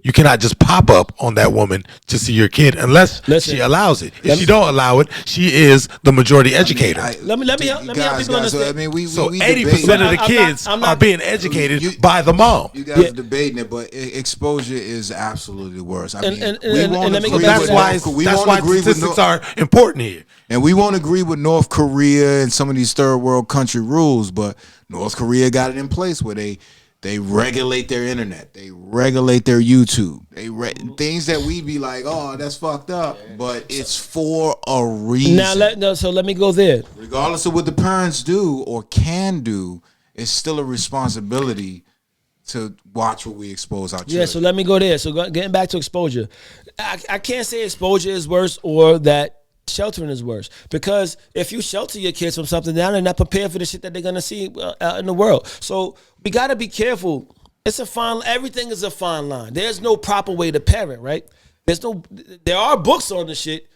You cannot just pop up on that woman to see your kid unless she allows it. If she don't allow it, she is the majority educator. let me help people understand. So 80% of the kids are being educated by the mom. You guys are debating it, but exposure is absolutely worse. I mean, That's why statistics are important here. And we won't agree with North Korea and some of these third world country rules, but North Korea got it in place where they regulate their internet, they regulate their YouTube, things that we'd be like, oh, that's fucked up, but it's for a reason. So let me go there. Regardless of what the parents do or can do, it's still a responsibility to watch what we expose our children. Yeah, so let me go there. So getting back to exposure, I can't say exposure is worse or that sheltering is worse, because if you shelter your kids from something, now they're not prepared for the shit that they're gonna see out in the world. So we gotta be careful. Everything is a fine line. There's no proper way to parent, right? There are books on the shit,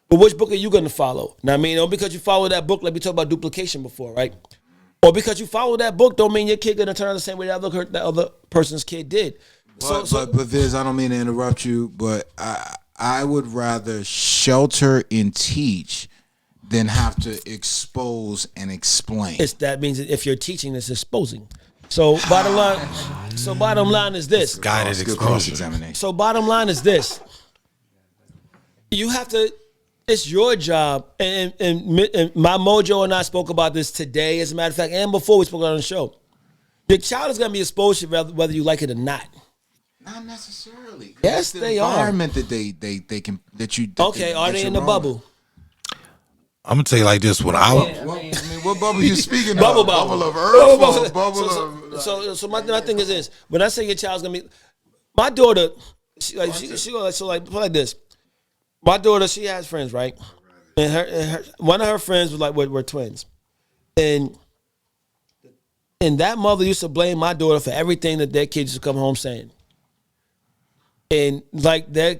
but which book are you gonna follow? Now I mean, or because you follow that book, like we talked about duplication before, right? Or because you follow that book, don't mean your kid gonna turn out the same way that other person's kid did. But Viz, I don't mean to interrupt you, but I would rather shelter and teach than have to expose and explain. That means that if you're teaching, it's exposing. So bottom line is this. Guided cross-examination. So bottom line is this. You have to, it's your job, and my mojo and I spoke about this today, as a matter of fact, and before we spoke on the show. Your child is going to be exposed to whether you like it or not. Not necessarily. Yes, the they environment are. that they can that you. Okay, are they in the bubble? I'm gonna tell you like this: when what bubble you speaking bubble of? Bubble of earth, bubble of. So my thing is this: when I say your child's gonna be, my daughter, she put like this. My daughter, she has friends, right? And one of her friends were twins, and that mother used to blame my daughter for everything that their kids used to come home saying. And their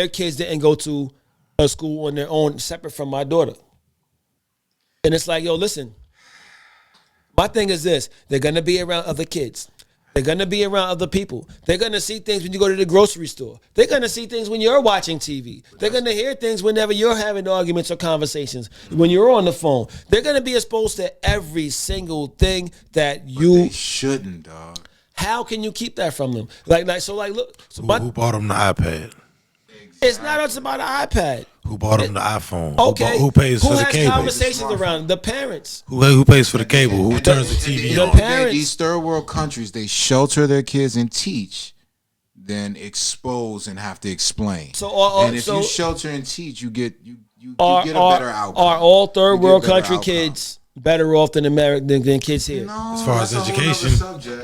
kids didn't go to a school on their own, separate from my daughter. And it's like, yo, listen. My thing is this: they're gonna be around other kids. They're gonna be around other people. They're gonna see things when you go to the grocery store. They're gonna see things when you're watching TV. They're gonna hear things whenever you're having arguments or conversations. When you're on the phone, they're gonna be exposed to every single thing that you. But they shouldn't, dog. How can you keep that from them? Look. So who bought them the iPad? It's not just about an iPad. Who bought them the iPhone? Okay. Who pays for the cable? Who has conversations around the parents? Who pays for the cable? Who turns the TV on? Parents. These third world countries, they shelter their kids and teach, then expose and have to explain. And if you shelter and teach, you get a better outcome. Are all third world country kids better off than than kids here? No, as far as education,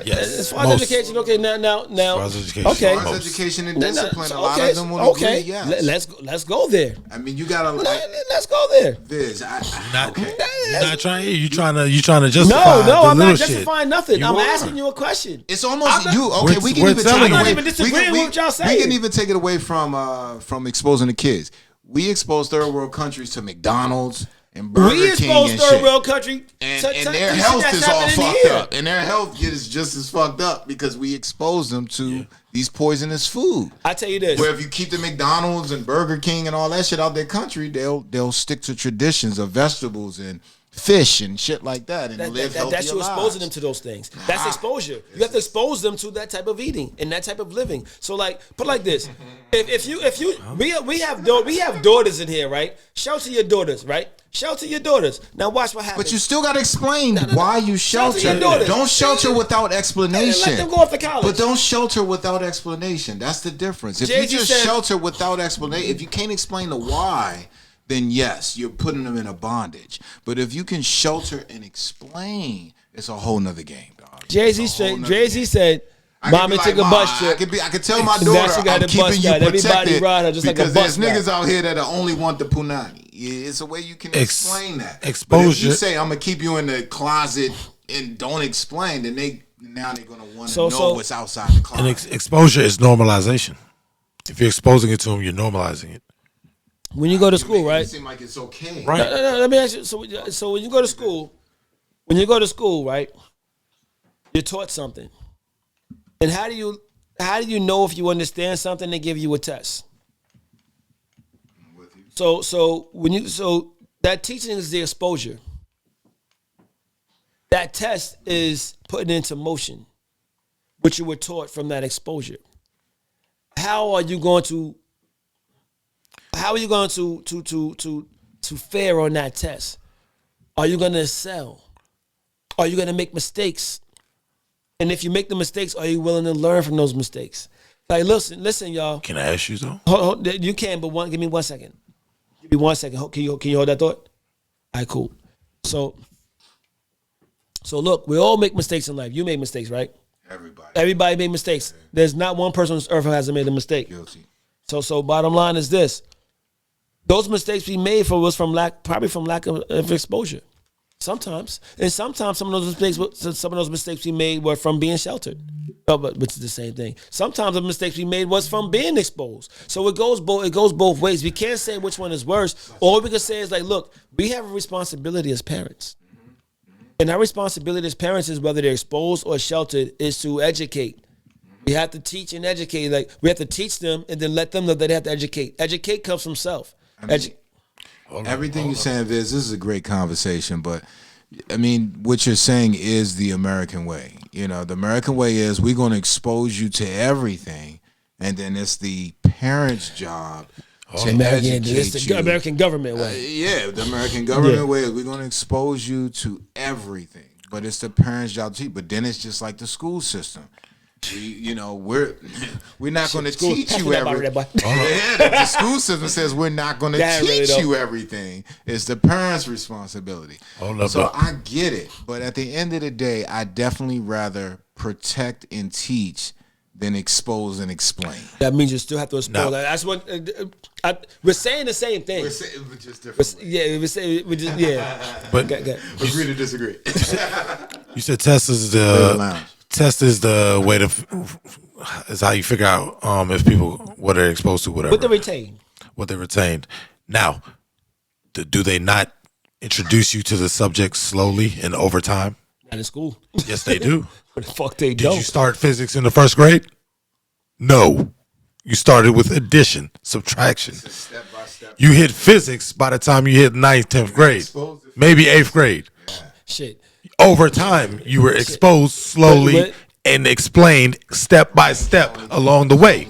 yes. As far as education, okay. Now. As far as education, okay. As far as education and discipline, a lot of them will agree. Yes. Let's go there. I mean, you gotta. Let's go there. Viz, you're not trying. You trying to justify? No, I'm not shit. justifying nothing. I'm asking you a question. It's almost okay. We can even I'm not even disagreeing with what y'all saying. We can even take it away from exposing the kids. We expose third world countries to McDonald's and Burger King and shit. third world country, and their health is all fucked up, and their health is just as fucked up because we expose them to these poisonous food. I tell you this: where if you keep the McDonald's and Burger King and all that shit out their country, they'll stick to traditions of vegetables and fish and shit like that and live healthier that's you lives. exposing them to those things. That's exposure. You have to expose them to that type of eating and that type of living. So like, put like this: if you we have daughters in here, right? Shelter your daughters, right? Shelter your daughters. Now watch what happens. But you still got to explain why you shelter. Shelter your daughters. Don't shelter without explanation. Let them go off to college. But don't shelter without explanation. That's the difference. If Jay-Z you just said- shelter without explanation, if you can't explain the why, then yes, you're putting them in a bondage. But if you can shelter and explain, it's a whole nother game, dog. Jay-Z said, "Mommy took a bus trip. I could tell my Now daughter she got I'm a bus keeping you guide. Everybody protected ride her just like a because bus there's niggas guide. out here that only want the punani. It's a way you can explain that. Exposure. But if you say I'm gonna keep you in the closet and don't explain, then they're gonna want to know what's outside the closet. And exposure is normalization. If you're exposing it to them, you're normalizing it. When you go to school, right? It seems like it's okay. Right. No, let me ask you. So when you go to school, right? You're taught something, and how do you know if you understand something? They give you a test. So that teaching is the exposure. That test is putting into motion what you were taught from that exposure. How are you going to fare on that test? Are you going to excel? Are you going to make mistakes? And if you make the mistakes, are you willing to learn from those mistakes? Like, listen, y'all. Can I ask you though? Hold, you can, but give me 1 second. Give me 1 second. Can you hold that thought? All right, cool. So look, we all make mistakes in life. You make mistakes, right? Everybody made mistakes. There's not one person on this earth who hasn't made a mistake. Guilty. So bottom line is this: those mistakes we made was from lack of exposure. Sometimes, and sometimes some of those mistakes we made were from being sheltered. Which is the same thing. Sometimes the mistakes we made was from being exposed. So it goes both ways. We can't say which one is worse. All we can say is like, look, we have a responsibility as parents. And our responsibility as parents is whether they're exposed or sheltered is to educate. We have to teach and educate. Like we have to teach them and then let them know that they have to educate. Educate comes from self. Everything you're saying, Viz, this is a great conversation, but I mean, what you're saying is the American way. You know, the American way is we're going to expose you to everything, and then it's the parent's job to educate it's the you. American government way. The American government way is we're going to expose you to everything, but it's the parents' job to teach. But then it's just like the school system. We're not going to teach you everything. The school system says we're not going to teach you everything. It's the parents' responsibility. So I get it, but at the end of the day, I definitely rather protect and teach than expose and explain. That means you still have to expose. No. That's what we're saying. The same thing. We're just different. But agree to disagree. You said test is the way to is how you figure out if people what they're exposed to, whatever. What they retained. Now, do they not introduce you to the subject slowly and over time? Not in school. Yes, they do. What the fuck they Did don't? you start physics in the first grade? No. You started with addition, subtraction. Step by step. You hit physics by the time you hit 9th, 10th grade, maybe 8th grade. Shit. Over time, you were exposed slowly and explained step by step along the way.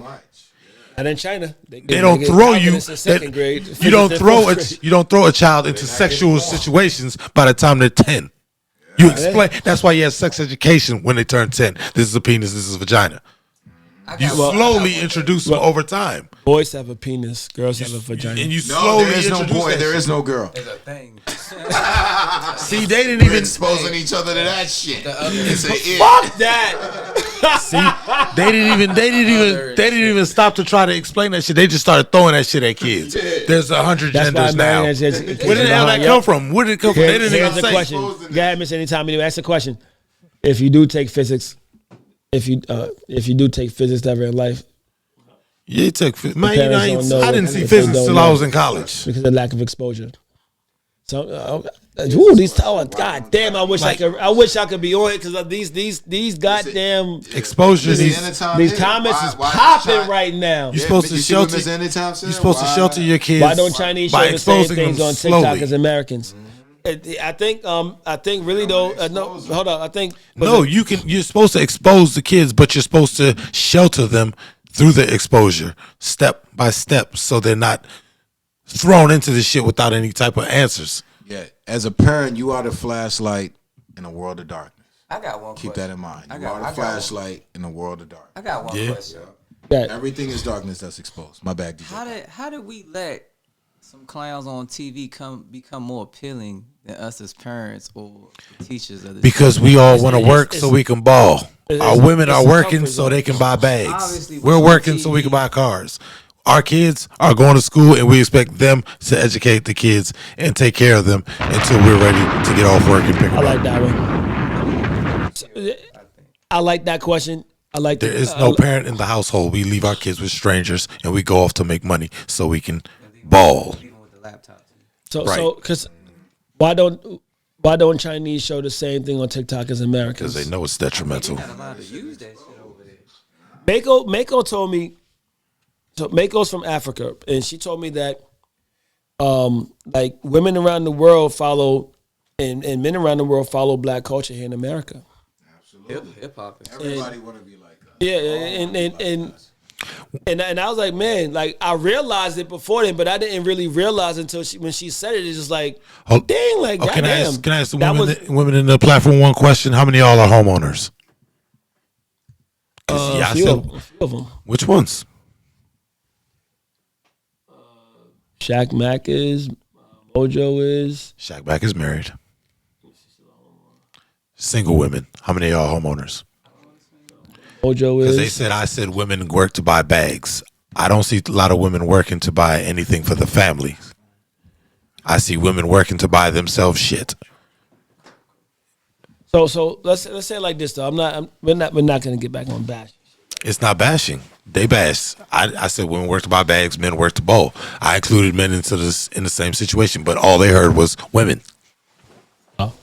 And in China, they don't throw you. Second grade. You don't throw a child into sexual situations by the time they're 10. You explain. That's why you have sex education when they turn 10. This is a penis. This is a vagina. You slowly introduce them over time. Boys have a penis, girls have a vagina. And you slowly there is no introduce boy, that there shit. is no girl. It's a thing. See, they didn't We're even exposing each other to that shit. It's a it. Fuck that. see. They didn't even stop to try to explain that shit. They just started throwing that shit at kids. There's 100 genders now. Where did the hell that come from? Where did it come from? They didn't even Here's the say. question. Go ahead, Miss Anytime you ask the question. If you do take physics, if you do take physics ever in life, Yeah, you took man. parents don't know I didn't see if they physics don't till know. I was in college. because of lack of exposure. So, God damn! I wish I could be on it because these goddamn Exposure. these comments is popping right now. You're supposed to shelter. You're supposed to shelter your kids Why don't Chinese by show the same exposing them things on TikTok slowly. as Americans? I think really though. No, hold on. I think No, you're supposed to expose the kids, but you're supposed to shelter them through the exposure, step by step, so they're not thrown into the shit without any type of answers. Yeah, as a parent, you are the flashlight in a world of darkness. I got one Keep question. that in mind. You I got are the flashlight in a world of darkness. I got one Yeah. question. Everything is darkness that's exposed. My bad, DJ. How did we let some clowns on TV become more appealing than us as parents or the teachers of the Because we all want to work it's- so we can ball. Our women it's are a working comfort so zone. they can buy bags. Obviously, We're on working so we TV. can buy cars. Our kids are going to school and we expect them to educate the kids and take care of them until we're ready to get off work and pick them I up. like that one. I like that question. I like There is no parent in the household. We leave our kids with strangers and we go off to make money so we can ball. Even with the laptop. So Right. because why don't Chinese show the same thing on TikTok as Americans? Because they know it's detrimental. Not allowed to use that shit over there. Mako told me. So Mako's from Africa, and she told me that, like women around the world follow, and men around the world follow black culture here in America. Hip hop. Everybody want to be like us. Yeah, and I was like, man, like I realized it before then, but I didn't really realize until when she said it. It's just like, Oh, dang, like can I goddamn. ask the That women in the platform one question? How many of y'all are homeowners? 'Cause, a I few said, of them. which ones? Shaq Mack is, Mojo is. Shaq Back is married. Single women. How many of y'all are homeowners? Mojo Because is. I said women work to buy bags. I don't see a lot of women working to buy anything for the family. I see women working to buy themselves shit. So let's say it like this though. We're not gonna get back on bash. It's not bashing. They bash. I said women work to buy bags, men work to bowl. I included men into this in the same situation, but all they heard was women. Oh,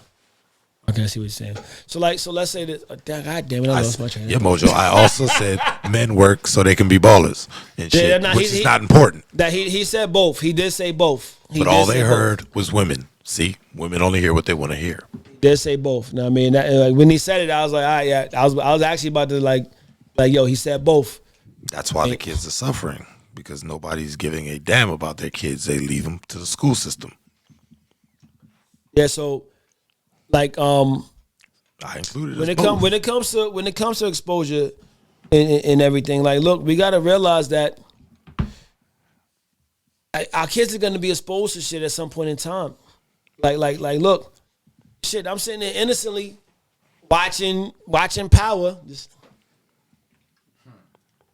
okay, I see what you're saying. So let's say that. God damn it, I lost my train of Yeah, thought. Mojo. I also said men work so they can be ballers and Yeah, shit, nah, which he- is not important. That he said both. He did say both. He But did all say they both. heard was women. See, women only hear what they want to hear. He did say both. Now I mean, like, when he said it, I was like, all right, yeah. I was actually about to like yo. He said both. That's why the kids are suffering, because nobody's giving a damn about their kids. They leave them to the school system. Yeah. So, like, I included when as it both. comes to exposure and everything, like, look, we got to realize that our kids are going to be exposed to shit at some point in time. Like, look, shit. I'm sitting there innocently watching Power, just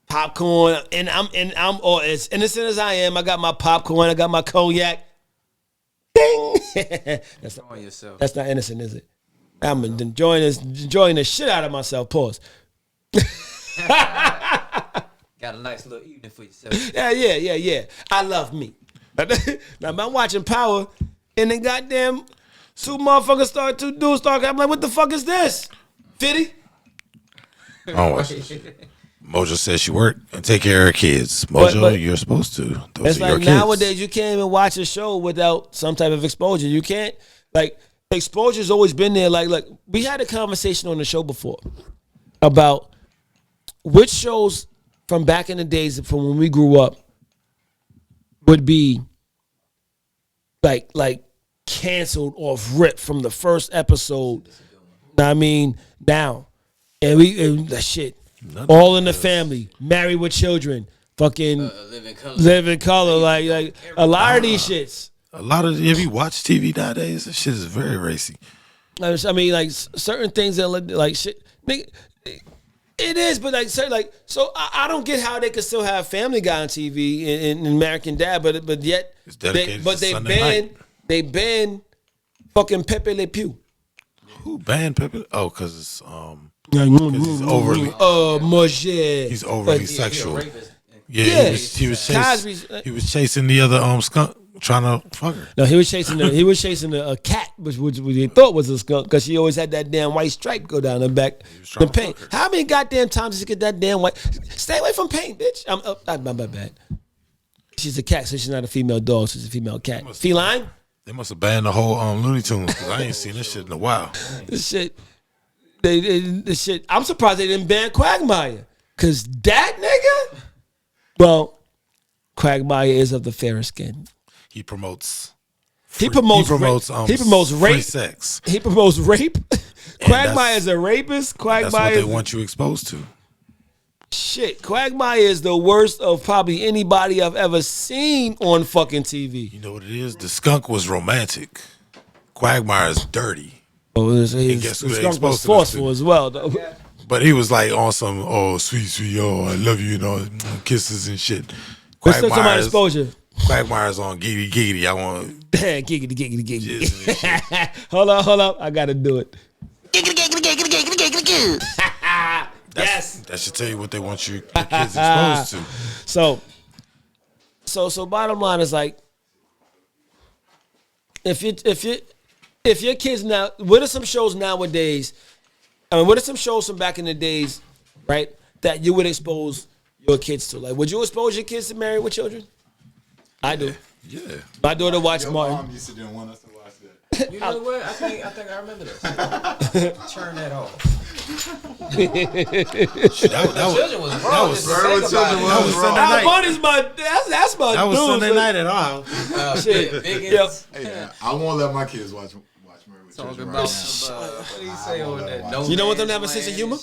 popcorn, and I'm or as innocent as I am. I got my popcorn. I got my cognac. Ding. On yourself. That's not innocent, is it? I'm enjoying the shit out of myself. Pause. Got a nice little evening for yourself. Yeah. I love me. Now I'm watching Power, and then goddamn two dudes start. I'm like, what the fuck is this? 50? Oh, Mojo says she work and take care of her kids. Mojo, But you're supposed to. Those It's are your like kids. nowadays you can't even watch a show without some type of exposure. You can't, like, exposure's always been there. Like we had a conversation on the show before about which shows from back in the days from when we grew up would be like canceled off rip from the first episode. I mean, now and that shit. All in the Family, Married with Children, fucking Live in Color, like a lot of these shits. A lot of, have you watched TV nowadays? This shit is very racy. I mean, like certain things that look like shit. Nigga, it is, but like, so I don't get how they could still have Family Guy on TV in American Dad, but yet, It's dedicated to they Sunday ban fucking Pepe Le Pew. Who banned Pepe? Oh, because it's he's overly He's overly sexual. Yeah, Yeah. he was Cosby's, he was chasing the other skunk, trying to fuck her. No, he was chasing a cat, which he thought was a skunk, because she always had that damn white stripe go down her back. trying The to paint. fuck her. How many goddamn times does he get that damn white? Stay away from paint, bitch. I'm my bad. She's a cat, so she's not a female dog. She's a female cat. Feline. They must have banned the whole Looney Tunes because I ain't seen this shit in a while. This shit, this shit. I'm surprised they didn't ban Quagmire, cause that nigga. Well, Quagmire is of the fairer skin. He promotes. He promotes free rape. sex. He promotes rape. Quagmire is a rapist. That's what they want you exposed to. Shit, Quagmire is the worst of probably anybody I've ever seen on fucking TV. You know what it is? The skunk was romantic. Quagmire is dirty. Oh, guess who they skunk was exposed to forceful as well, though. But he was like on some, sweet, I love you, kisses and shit. Let's look at my exposure. Quagmire's on giggity. I want giggity. Hold on. I gotta do it. Yes. That should tell you what they want your kids exposed to. So bottom line is like, if your kids now, what are some shows nowadays? I mean, what are some shows from back in the days, right, that you would expose your kids to? Like, would you expose your kids to Married with Children? I do. Yeah. My daughter watched Martin. Mom used to didn't want us to watch that. You know what? I think I remember this. Turn that off. Shit, that was Sunday Al night. Bundy's that's my That was dude. Sunday night at our Shit. Biggins. Hey, I won't let my kids watch Married with Talking Children about right now. what do you say on that? No You know what them man's have a sense of land humor? and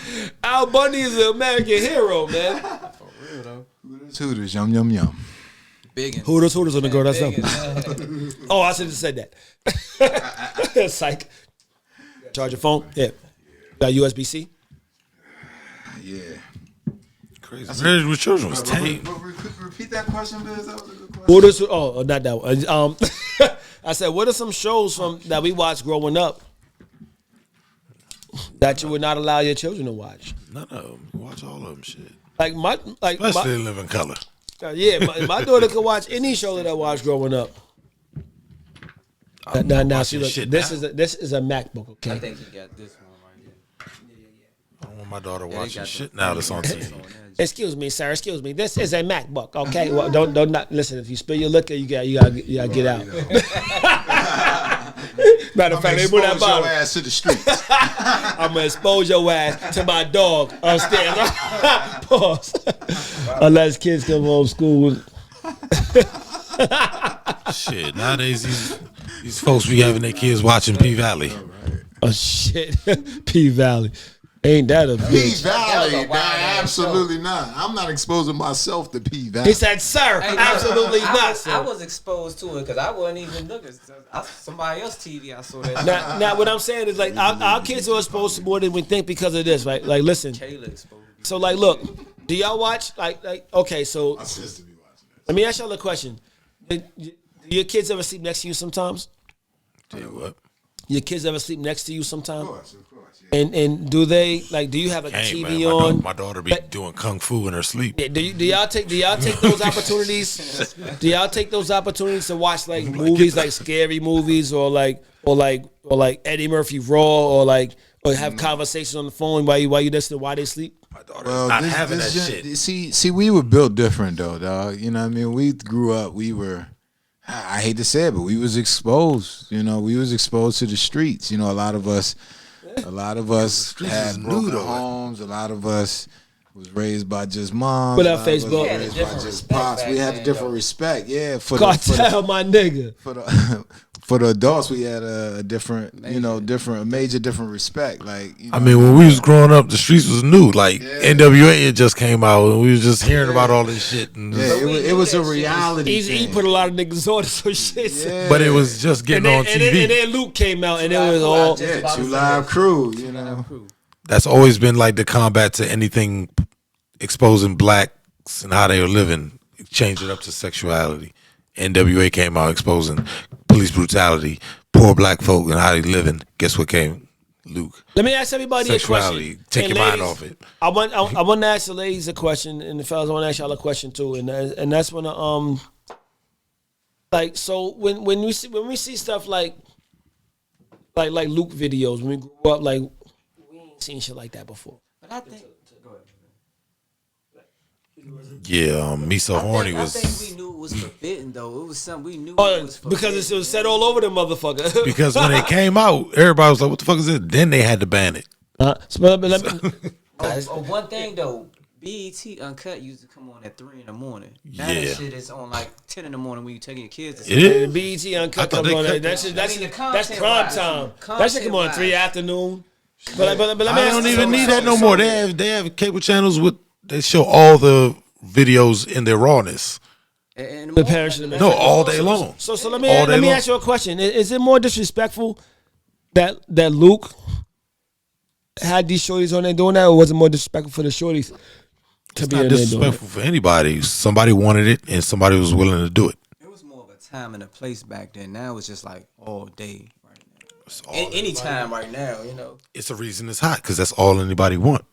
shit. Al Bundy is an American hero, man. For real though. Hooters, yum, yum, yum. Biggins. Hooters on the girl. That's up. Biggins. Oh, I should have said that. Psych. Charge your phone? Yeah. Got USB-C? Yeah. crazy. Married with Children was tame. Repeat that question, Biz. That was a good question. What is, not that one. I said, what are some shows from that we watched growing up that you would not allow your children to watch? None of them. Watch all of them. Shit. Especially in Living Color. My daughter could watch any show that I watched growing up. Now see, look, this is a MacBook. Okay. I think he got this one right here. I don't want my daughter watching shit now that's on TV. Excuse me, sir. Excuse me. This is a MacBook. Okay. Well, don't not listen. If you spill your liquor, you gotta get out. Matter of fact, they put that bottle. Expose your ass to the streets. I'm gonna expose your ass to my dog upstairs. Pause. Unless kids come home school. Shit, nowadays these folks be having their kids watching P Valley. Oh shit, P Valley. Ain't that a P bitch? Valley, absolutely not. I'm not exposing myself to P Valley. He said, "Sir, Hey, absolutely I not." was, Sir. I was exposed to it because I wasn't even looking. Somebody else's TV, I saw that. Now, what I'm saying is like our kids are exposed to more than we think because of this, right? Like, listen. Kayla exposed me. So, like, look, do y'all watch like? Okay, so My sister be watching that. let me ask y'all a question: Do your kids ever sleep next to you sometimes? Tell you what. Your kids ever sleep next to you sometimes? Of course, yeah. And do they like? Do you have a Hey, TV man, on? my daughter be doing kung fu in her sleep. Yeah, do y'all take those opportunities? Do y'all take those opportunities to watch like movies, like scary movies, or like Eddie Murphy Raw, or have conversations on the phone while you listen to why they sleep? My daughter's not having that shit. See, we were built different though, dog. You know what I mean? We grew up, I hate to say it, but we was exposed. You know, we was exposed to the streets. You know, a lot of us had broken homes. A lot of us was raised by just moms. What up, Facebook? Raised by just pops. We had a different respect. Yeah, Cartel, my nigga. For the adults, we had a different, major different respect. Like, I mean, when we was growing up, the streets was new. Like NWA had just came out, and we was just hearing about all this shit. And it was a reality. He put a lot of niggas on so shit. Yeah. but it was just getting on TV. And then Luke came out, and it was all. Yeah, Two Live Crew. You know, That's always been like the combat to anything exposing blacks and how they were living. Change it up to sexuality. NWA came out exposing police brutality, poor black folk and how they living. Guess what came? Luke. Let me ask everybody Sexuality. a question. Take And your mind ladies, off it. I want to ask the ladies a question, and the fellas, I want to ask y'all a question too, and that's when so when we see stuff like Luke videos when we grew up, like we ain't seen shit like that before. But I think. Yeah, Me So Horny I think was we knew it was forbidden though. It was something we knew it was forbidden. Because it was said all over the motherfucker. because when it came out, everybody was like, "What the fuck is it?" Then they had to ban it. One thing though, BET Uncut used to come on at 3 in the morning. Now Yeah. that shit is on like 10 in the morning when you taking your kids to It sleep. is. BET Uncut I thought comes they on. cut That's that shit. that's prime time. That shit come on at 3 afternoon. But let me I ask don't you even something. need that no more. They have cable channels with they show all the videos in their rawness. And The parents should have No, all day long. So let All me day long. ask you a question. Is it more disrespectful that Luke had these shorties on there doing that, or was it more disrespectful for the shorties to It's be not in there doing it? disrespectful for anybody. Somebody wanted it, and somebody was willing to do it. it was more of a time and a place back then. Now it's just like all day right now. It's all Anytime right now, you know. It's a reason it's hot because that's all anybody want.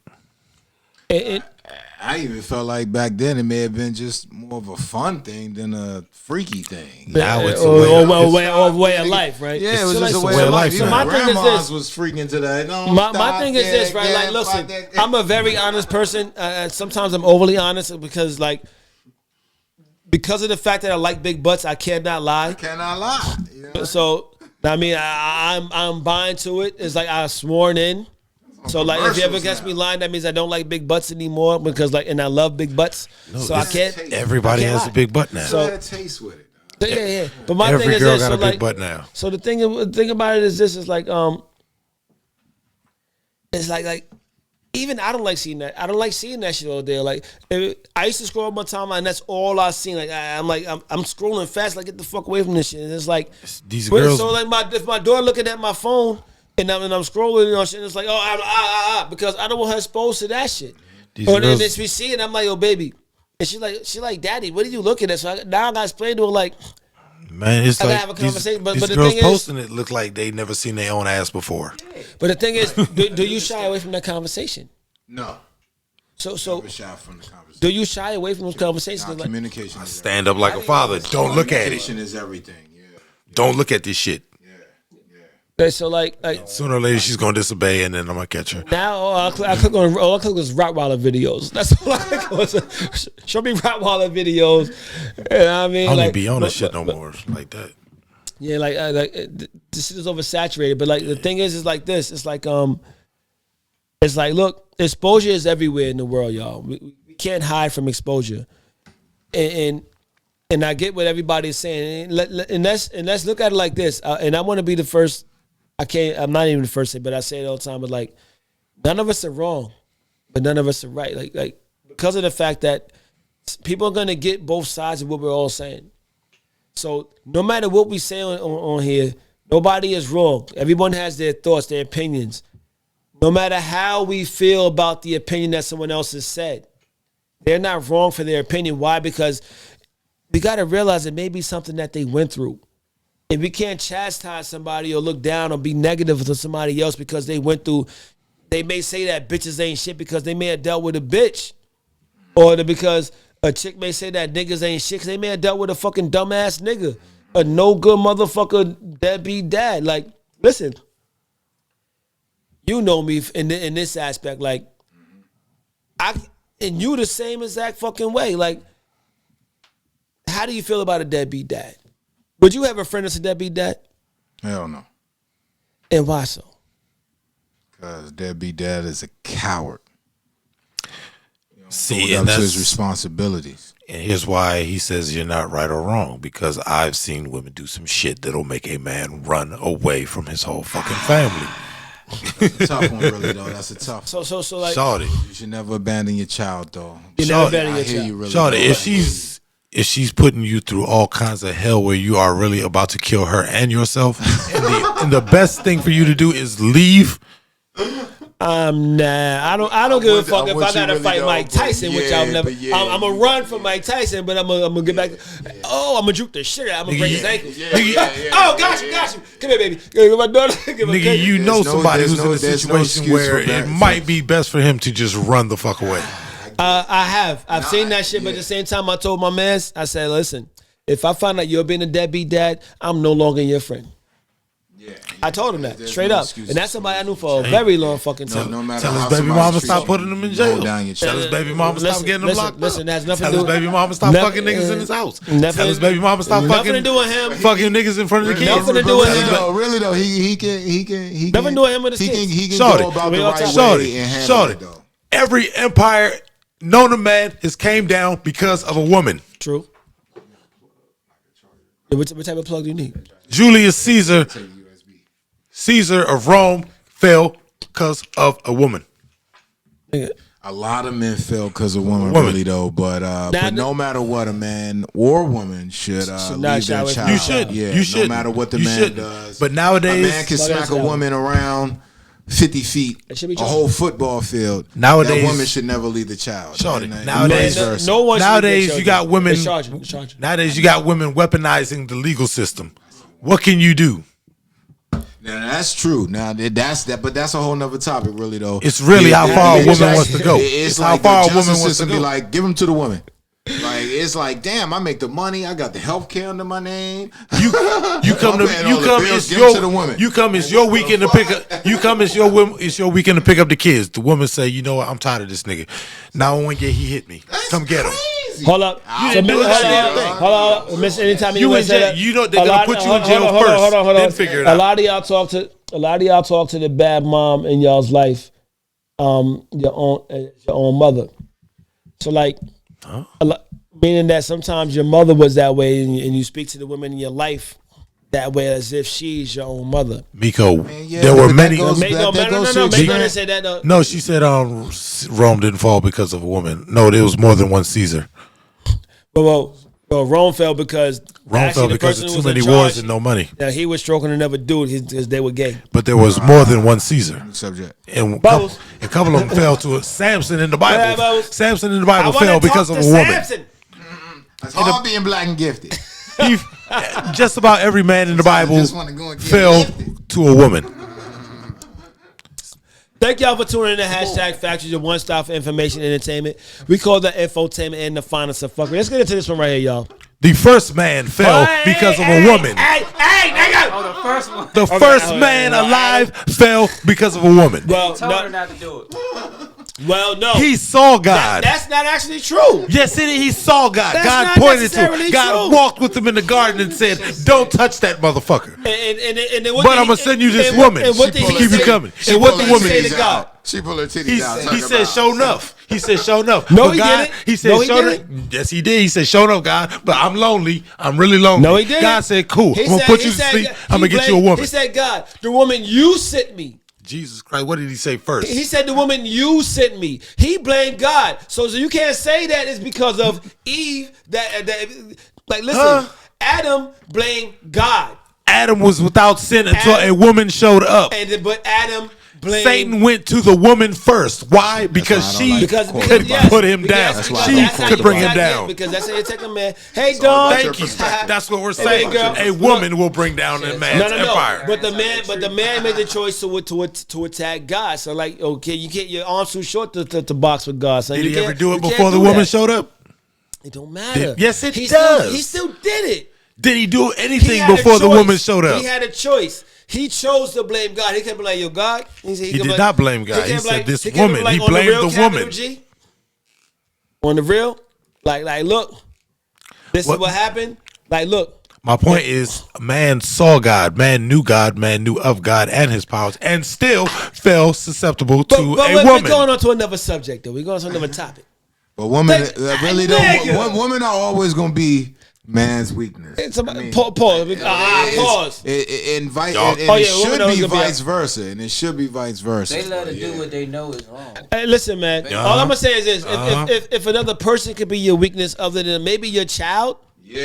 I even felt like back then it may have been just more of a fun thing than a freaky thing. Now it's or way of life, right? Yeah, it was So just like, a way so of my- life. So Even my thing is grandmas this. was freaking to that. No, My thing is this, right? Like, listen, I'm a very honest person. Sometimes I'm overly honest because of the fact that I like big butts, I cannot lie. Cannot lie. You know? So I mean, I'm buying to it. It's like I sworn in. So like, if you ever catch me lying, that means I don't like big butts anymore because and I love big butts. So I can't. Everybody I can't has lie. a big butt now. So that taste with it. Yeah. But my Every thing is girl this. got So a big like, butt now. so the thing about it is this is like it's like even I don't like seeing that. I don't like seeing that shit all day. Like I used to scroll up my timeline, and that's all I seen. Like I'm scrolling fast. Like get the fuck away from this shit. And it's like These girls. So like if my daughter looking at my phone and I'm scrolling, you know, shit, it's like because I don't want her exposed to that shit. These Or then girls- we see it, I'm like, yo, baby, and she like, Daddy, what are you looking at? So now I got to explain to her like. Man, it's I gotta like have a these, conversation, but these the girls thing is- posting it look like they never seen their own ass before. But the thing is, do you shy away from that conversation? No. So Never shy from the conversation. do you shy away from those conversations? Nah, Like, communication is Stand up like a father. Don't look at it. Communication is everything. Yeah. Don't look at this shit. okay, so like Sooner or later, she's gonna disobey, and then I'm gonna catch her. now all I click was Rottweiler videos. That's all I click on. Show me Rottweiler videos. And I mean, I don't like, even be on this shit no more like that. yeah, this shit is oversaturated. But like the thing is like this. It's like look, exposure is everywhere in the world, y'all. We can't hide from exposure, and I get what everybody's saying. And let's look at it like this. And I want to be the first. I'm not even the first, but I say it all the time. But like, none of us are wrong, but none of us are right. Like because of the fact that people are gonna get both sides of what we're all saying. So no matter what we say on here, nobody is wrong. Everyone has their thoughts, their opinions. No matter how we feel about the opinion that someone else has said, they're not wrong for their opinion. Why? Because we got to realize it may be something that they went through. And we can't chastise somebody or look down or be negative to somebody else because they went through. They may say that bitches ain't shit because they may have dealt with a bitch. Or because a chick may say that niggas ain't shit because they may have dealt with a fucking dumbass nigga. A no good motherfucker deadbeat dad. Like, listen. You know me in this aspect, like, and you the same exact fucking way. Like, how do you feel about a deadbeat dad? Would you have a friend that's a deadbeat dad? Hell no. And why so? Because deadbeat dad is a coward. See, Up and to his that's responsibilities. and here's why he says you're not right or wrong, because I've seen women do some shit that'll make a man run away from his whole fucking family. That's a tough one, really, though. That's a tough one. So like, Shorty, You should never abandon your child, though. you never Shorty, abandon I your hear child. you, really. Shorty, though. if she's putting you through all kinds of hell where you are really about to kill her and yourself, and the best thing for you to do is leave. Nah, I don't give a fuck if want I you gotta really fight though, Mike but Tyson, which yeah, I'll never. but yeah, I'm gonna run from Mike Tyson, but I'm gonna get back. Oh, I'm gonna juke the shit out. I'm gonna break his ankle. Oh, got you. Come here, baby. Give my daughter. Give my Nigga, kid. you know somebody who's in a there's no situation excuse where for that. it might be best for him to just run the fuck away. I have. I've seen that shit, but at the same time, I told my mans, I said, listen, if I find out you're being a deadbeat dad, I'm no longer your friend. Yeah, man. I told him that There's straight no up, excuses and that's for somebody I it. knew for a very long fucking time. No matter Tell how his baby somebody mama treats stop you, putting him in you hold jail. down your Tell chest. his baby mama stop getting him locked listen, up. has nothing Tell to his do. baby mama stop Nothing- fucking niggas in his house. nothing- Tell his baby mama stop nothing fucking to do with him. fucking niggas in front of the kids. Nothing to do with him. Really though, he can. Nothing to do with him with his He kids. can Shorty. go about the We all right talk- way and handle it though. Every empire known to man has came down because of a woman. True. What type of plug do you need? Julius Caesar of Rome fell because of a woman. A lot of men fail because of women, really though. But no matter what, a man or woman should not leave their shower. child. You should. Yeah, You should. no matter what the You man should. does. But nowadays, a man can smack a woman around 50 feet, It should be a true. whole football field. Nowadays- that woman should never leave the child. Shorty, And nowadays- vice versa. No one. should Nowadays, get you got charged. women. It's charging. Nowadays, you got women weaponizing the legal system. What can you do? Now that's true. Now that's that, but that's a whole nother topic, really though. It's really how far a woman like- wants to go. It's how like far the a woman justice wants to system go. be like, give them to the woman. Like it's like, damn, I make the money. I got the health care under my name. You come I'm to paying you all the come bills, it's give 'em your to the woman. you come it's your weekend to pick up you come it's your weekend to pick up the kids. The woman say, you know what, I'm tired of this nigga. Now one day he hit me. Come get him. Hold up. I didn't do hold that on, damn thing. hold on. Miss, anytime You you in say jail. that, You know they're a gonna lot- put you in jail hold on, first, hold on. then figure it A out. lot of y'all talk to the bad mom in y'all's life, your own mother. So like, meaning that sometimes your mother was that way, and you speak to the women in your life that way as if she's your own mother. Miko, yeah, there but were that many. goes- No. Make no extreme. didn't say that though. No, she said Rome didn't fall because of a woman. No, there was more than one Caesar. Well, Rome fell because Rome actually fell the because person of who too was in many charge, wars and no money. he was stroking another dude because they were gay. But there was more than one Caesar. Subject. And Bubbles. a couple of them fell to it. Samson in the Yeah, Bible. Bubbles. Samson in the I Bible wanna fell talk because of to a woman. Samson. It's hard being black and gifted. He- just about every man in the Bible just wanna go and get fell lifted. to a woman. Thank y'all for tuning in to #Factuals, your one stop for information and entertainment. We call that infotainment and the finest of fuckery. Let's get into this one right here, y'all. The first man fell because of a woman. Hey, nigga! Oh, the first one. The first man alive fell because of a woman. Well, Told her no, not to do it. no. He saw God. That's not actually true. Yes, he saw God. That's God not pointed to necessarily him. God true. walked with him in the garden and said, "Don't touch that motherfucker." And then what But did I'ma he- send you this and woman. And what She did pull he her keep you say? coming. She And what pull the her woman say to titties God? out. She pull her titties He out. said, "Show enough." He said, "Show enough." No, But he God, didn't. He said, No, he "Show enough." didn't. Yes, he did. He said, "Show enough, God." But I'm lonely. I'm really lonely. No, he didn't. God said, "Cool. He I'm gonna said- put he you to said- sleep. he I'm gonna get you a blamed- woman." He said, God, the woman you sent me. Jesus Christ, what did he say first? He said the woman you sent me. He blamed God. So you can't say that it's because of Eve. Like listen, Adam blamed God, Adam was without sin until a woman showed up. but Adam blamed Satan went to the woman first. Why? Because why I don't she like because could yes, put him because down. that's why She that's how could you bring him attack him, down. because that's how you attack a man. Hey, all dog. about Thank you. That's what we're Hey, saying. girl. A woman will bring down a man's No. empire. But the man made the choice to attack God. So like, okay, you can't. Your arms too short to box with God. So Did you he can't- ever do you it can't before the do woman that. showed up? It don't matter. Yes, it He does. He still did it. Did he do He anything had a before the choice. woman showed up? He had a choice. He chose to blame God. He can't be like, yo, God. He did not blame God. He can't be said this can't be woman. He on the blamed real, the capital woman. G. On the real, like, look, this What? is what happened. Like, look, My point is, man saw God, man knew of God and his powers, and still fell susceptible to but a we're woman. going on to another subject, though. We're going on to another topic. But women, Like, really nigga. though, women are always gonna be man's weakness. Pause. Pause. It Dog. and Oh, it yeah, women should always be gonna be vice versa, and it should be vice versa. They let her Yeah. do what they know is wrong. Hey, listen, man. Uh-huh. All I'm gonna say is this: Uh-huh. if another person could be your weakness, other than maybe your child, Yeah,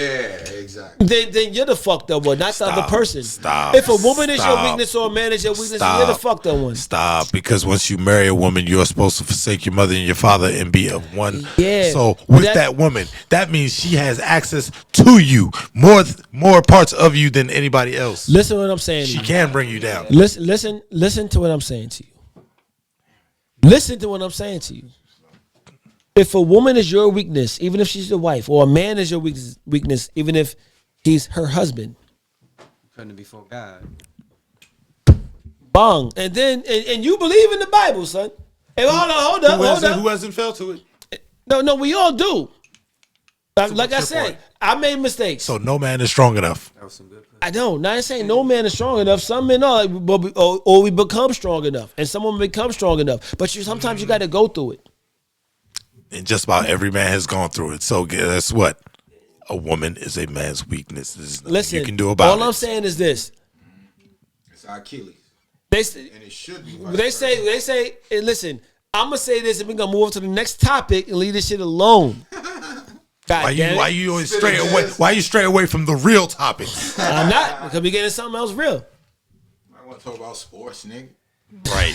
exactly. then you're the fucked up one, not the other person. Stop. If a woman is your Stop. weakness or a man is your weakness, Stop. you're the fucked up one. Stop, because once you marry a woman, you're supposed to forsake your mother and your father and be of one. Yeah. So with That- that woman, that means she has access to you, more parts of you than anybody else. Listen to what I'm saying. She to you. can bring you down. Listen to what I'm saying to you. Listen to what I'm saying to you. If a woman is your weakness, even if she's your wife, or a man is your weakness, even if he's her husband, Putting it before God. Bong. And then and you believe in the Bible, son. And hold up. Who hasn't fell to it? No, we all do. Like what's I your said, point? I made mistakes. So no man is strong enough. That was some good. I don't. Not saying no man is strong enough. Some men are, or we become strong enough, and someone become strong enough. But sometimes you got to go through it. And just about every man has gone through it. So guess what? A woman is a man's weakness. There's nothing Listen, you can do about all it. I'm saying is this: It's Achilles. they And it should be. they say. And listen, I'm gonna say this, and we're gonna move on to the next topic and leave this shit alone. God damn it. Why you always stray away? Why you stray away from the real topics? I'm not, because we getting something else real. I want to talk about sports, nigga. Right.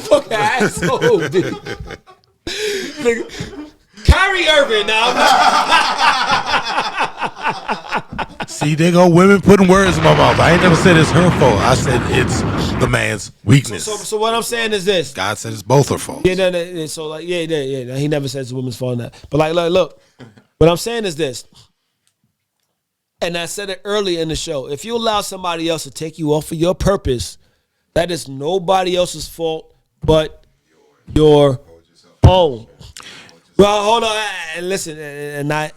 Fucking asshole, dude. Nigga, Kyrie Irving now. See, there go women putting words in my mouth. I ain't never said it's her fault. I said it's the man's weakness. So what I'm saying is this. God said it's both her fault. Yeah, no, so like, yeah. He never says it's a woman's fault in that. But like, look, what I'm saying is this. And I said it earlier in the show. If you allow somebody else to take you off of your purpose, that is nobody else's fault but your own. Well, hold on and listen, That's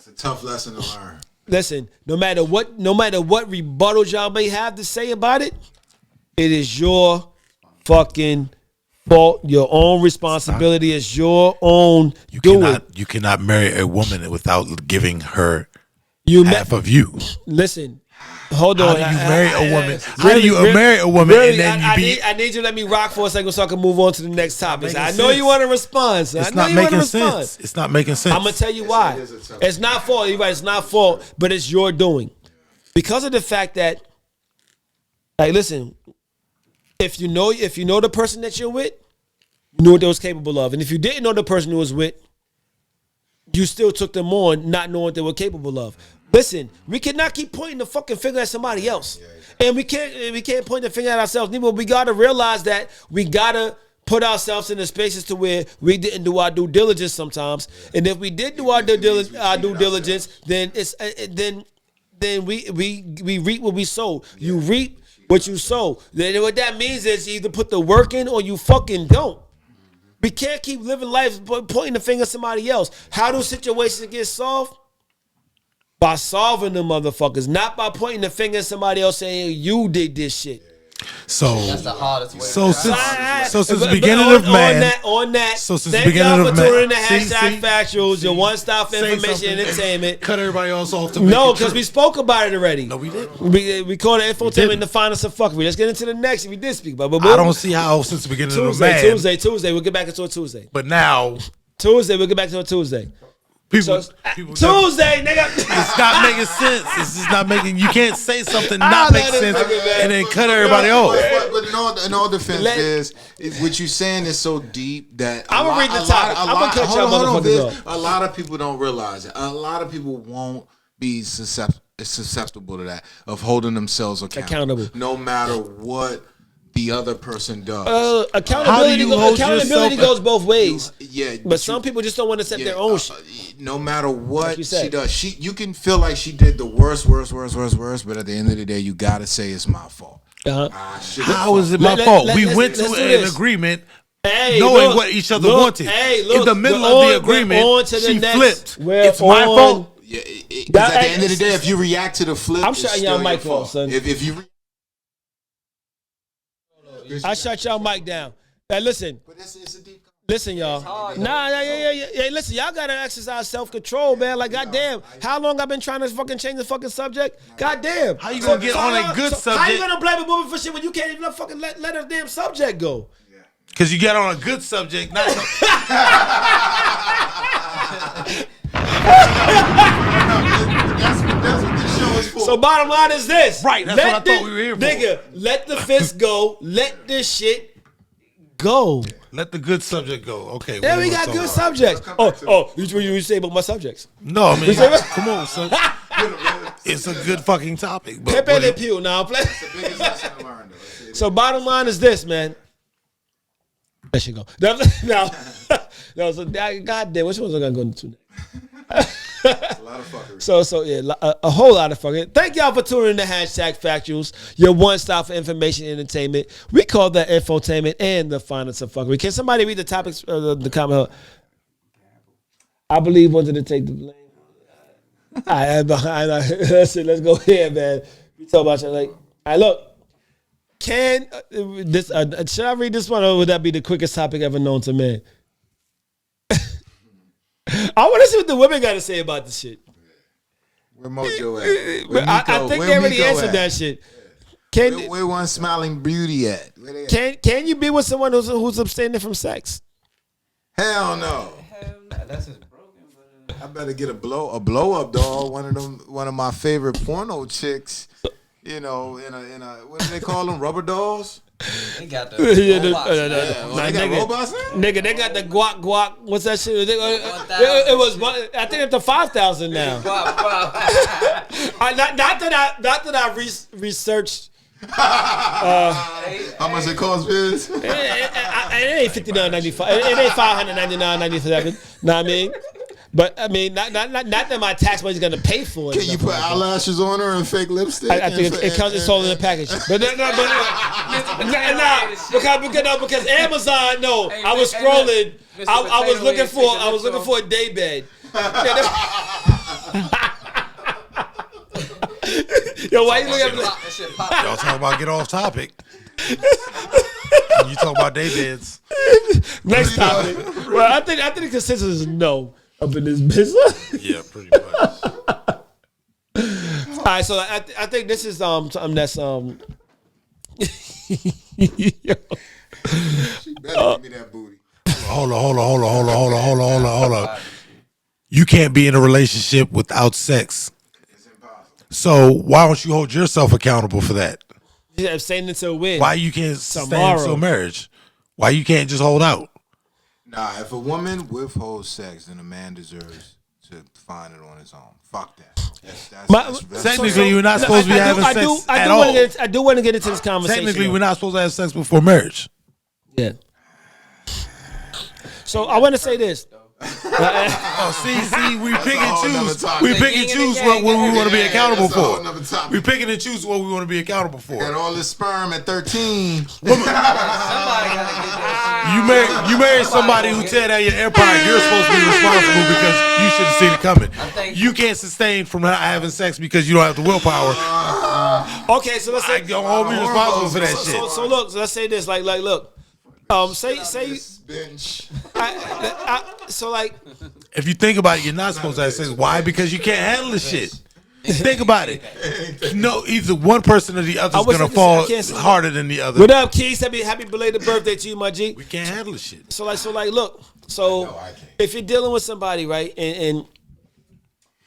a tough lesson to learn. listen. No matter what rebuttals y'all may have to say about it, it is your fucking fault. Your own responsibility is your own. You cannot marry a woman without giving her half of you. Listen, hold on. How do you marry a woman? How do you marry a woman and then you be? I need you to let me rock for a second so I can move on to the next topic. I know sense. you want to respond. So It's not making sense. It's not making sense. I'm gonna tell you why. It's not fault. You're right. It's not fault, but it's your doing because of the fact that, like, listen, if you know the person that you're with, you knew what they was capable of, and if you didn't know the person who was with, you still took them on, not knowing what they were capable of. Listen, we cannot keep pointing the fucking finger at somebody else, and we can't point the finger at ourselves. Neither, we gotta realize that we gotta put ourselves in the spaces to where we didn't do our due diligence sometimes, and if we did do our due diligence, then it's then we reap what we sow. You reap what you sow. Then what that means is you either put the work in or you fucking don't. We can't keep living life pointing the finger at somebody else. How do situations get solved? By solving the motherfuckers, not by pointing the finger at somebody else saying you did this shit. So That's the hardest way. So since the beginning of man, So since the thank beginning y'all of for man, tuning in to see, hashtag Factuals, your one-stop Say information something. and entertainment. Cut everybody else off to No, make it because true. we spoke about it already. No, we didn't. We called it infotainment didn't. and the finest of fuckery. Let's get into the next. We did speak about it. I don't see how since the beginning of man. Tuesday. We'll get back into it Tuesday. But now We'll get back to it Tuesday. people, So, people Tuesday, nigga. it's not making sense. It's just not making. You can't say something not make sense and then cut everybody off. But in all defense, what you're saying is so deep that I'ma read the topic. I'ma cut y'all motherfuckers off. A lot of people don't realize it. A lot of people won't be susceptible to that, of holding themselves accountable. No matter what the other person does. Accountability goes both ways. Yeah, but some people just don't want to accept their own shit. No matter what you she said. does, you can feel like she did the worst, but at the end of the day, you gotta say it's my fault. How is it my fault? We went to an agreement. Knowing what each other wanted. In the middle of the agreement, she flipped. It's my fault. Yeah, because at the end of the day, if you react to the flip, I'm shutting y'all mic off, son. If you I shut y'all mic down. Now listen. But it's a deep. Listen, y'all. Yeah. Listen, y'all gotta exercise self-control, man. Like, goddamn, how long I been trying to fucking change the fucking subject? Goddamn. How you gonna get on a good subject? How you gonna blame a woman for shit when you can't even fucking let a damn subject go? Because you get on a good subject, not. That's what this show is for. So bottom line is this. Right, that's what I thought we were here for. Nigga, let the fist go. Let this shit go. Let the good subject go. Okay. There we got good subjects. Oh, you say about my subjects? No, I mean, come on, son. It's a good fucking topic. But Pepe Le Pew. Now, play. So bottom line is this, man. That should go. No, so goddamn, which ones am I gonna go into? A lot of fuckery. So yeah, a whole lot of fucking. Thank y'all for tuning in to Factuals, your one stop for information and entertainment. We call that infotainment and the finest of fuckery. Can somebody read the topics? The comment. I believe wanted to take the blame. I am behind. Listen, let's go here, man. We talk about you like. I look. Can this? Should I read this one, or would that be the quickest topic ever known to man? I want to see what the women got to say about this shit. Where Mojo at? Where I think they already answered that shit. Where one smiling beauty at? Can you be with someone who's abstaining from sex? Hell no. Hell no, that's just broken. But, I better get a blow up dog. One of my favorite porno chicks. You know, in a what do they call them? Rubber dolls. They got the Robots. robots. They got robots now? Nigga, they got the guac. What's that shit? It was. I think it's the 5,000 now. Not that I researched. How much it cost, Biz? It ain't $59.95. It ain't $599.97. Know what I mean? But I mean, not that my tax money's gonna pay for it. Can you put eyelashes on her and fake lipstick? I think it comes. It's all in the package. But because Amazon. No, I was scrolling. I was looking for a day bed. Yo, why you looking at Y'all talking about get off topic. You talk about day beds. Next topic. Well, I think the consensus is no up in this business. Yeah, pretty much. All right, so I think this is something that's She better give me that booty. Hold on. You can't be in a relationship without sex. It's impossible. So why don't you hold yourself accountable for that? yeah, abstaining until when? Why you can't stay Tomorrow. until marriage? Why you can't just hold out? Nah, if a woman withholds sex, then a man deserves to find it on his own. Fuck that. That's Technically, you're not supposed to be having sex at all. I do want to get into this conversation. Technically, we're not supposed to have sex before marriage. Yeah. So I want to say this. Oh, see, we pick and choose. We pick and choose what we want to be accountable for. We pick and choose what we want to be accountable for. Got all this sperm at 13. Somebody gotta get that. You marry somebody who tear down your empire. You're supposed to be responsible because you should have seen it coming. You can't sustain from not having sex because you don't have the willpower. Okay, so let's say Don't hold me responsible for that shit. So look, so let's say this. Like look. Say Bench. so like If you think about it, you're not supposed to have sex. Why? Because you can't handle the shit. Think about it. No, either one person or the other is gonna fall harder than the other. What up, Keys? Happy belated birthday to you, my G. We can't handle the shit. So like, look. So if you're dealing with somebody, right,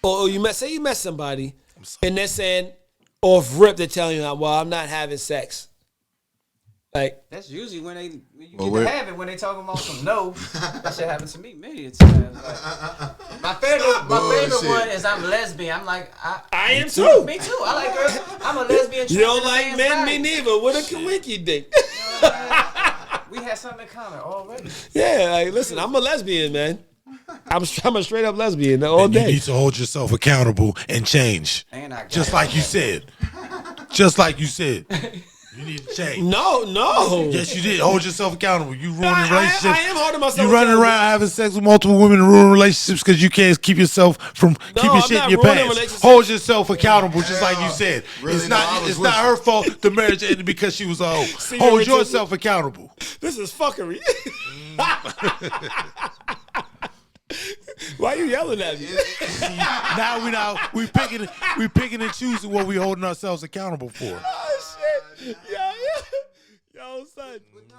or you met somebody, and they're saying off rip, they're telling you, well, I'm not having sex. Like That's usually when you get to have it, when they talking about some no. That shit happened to me many times. Like, my favorite one is I'm lesbian. I'm like I am too. Me too. I like girls. I'm a lesbian. You don't like men, me neither. What a kawinky dick. We had something in common already. Yeah, like listen, I'm a lesbian, man. I'm a straight up lesbian all And day. you need to hold yourself accountable and change. And I got Just it. like you said. Just like you said. You need to change. No. Yes, you did. Hold yourself accountable. You ruining relationships. I am holding myself You running accountable. around having sex with multiple women and ruining relationships because you can't keep yourself from keeping I'm shit not in your ruining pants. relationships. Hold yourself accountable, just like you said. Really, it's no, not. I was It's not her fault. The marriage ended because she was a hoe. Hold Rachel? yourself accountable. This is fuckery. Why are you yelling at me? we picking and choosing what we holding ourselves accountable for. Oh shit! Yo, son. But no.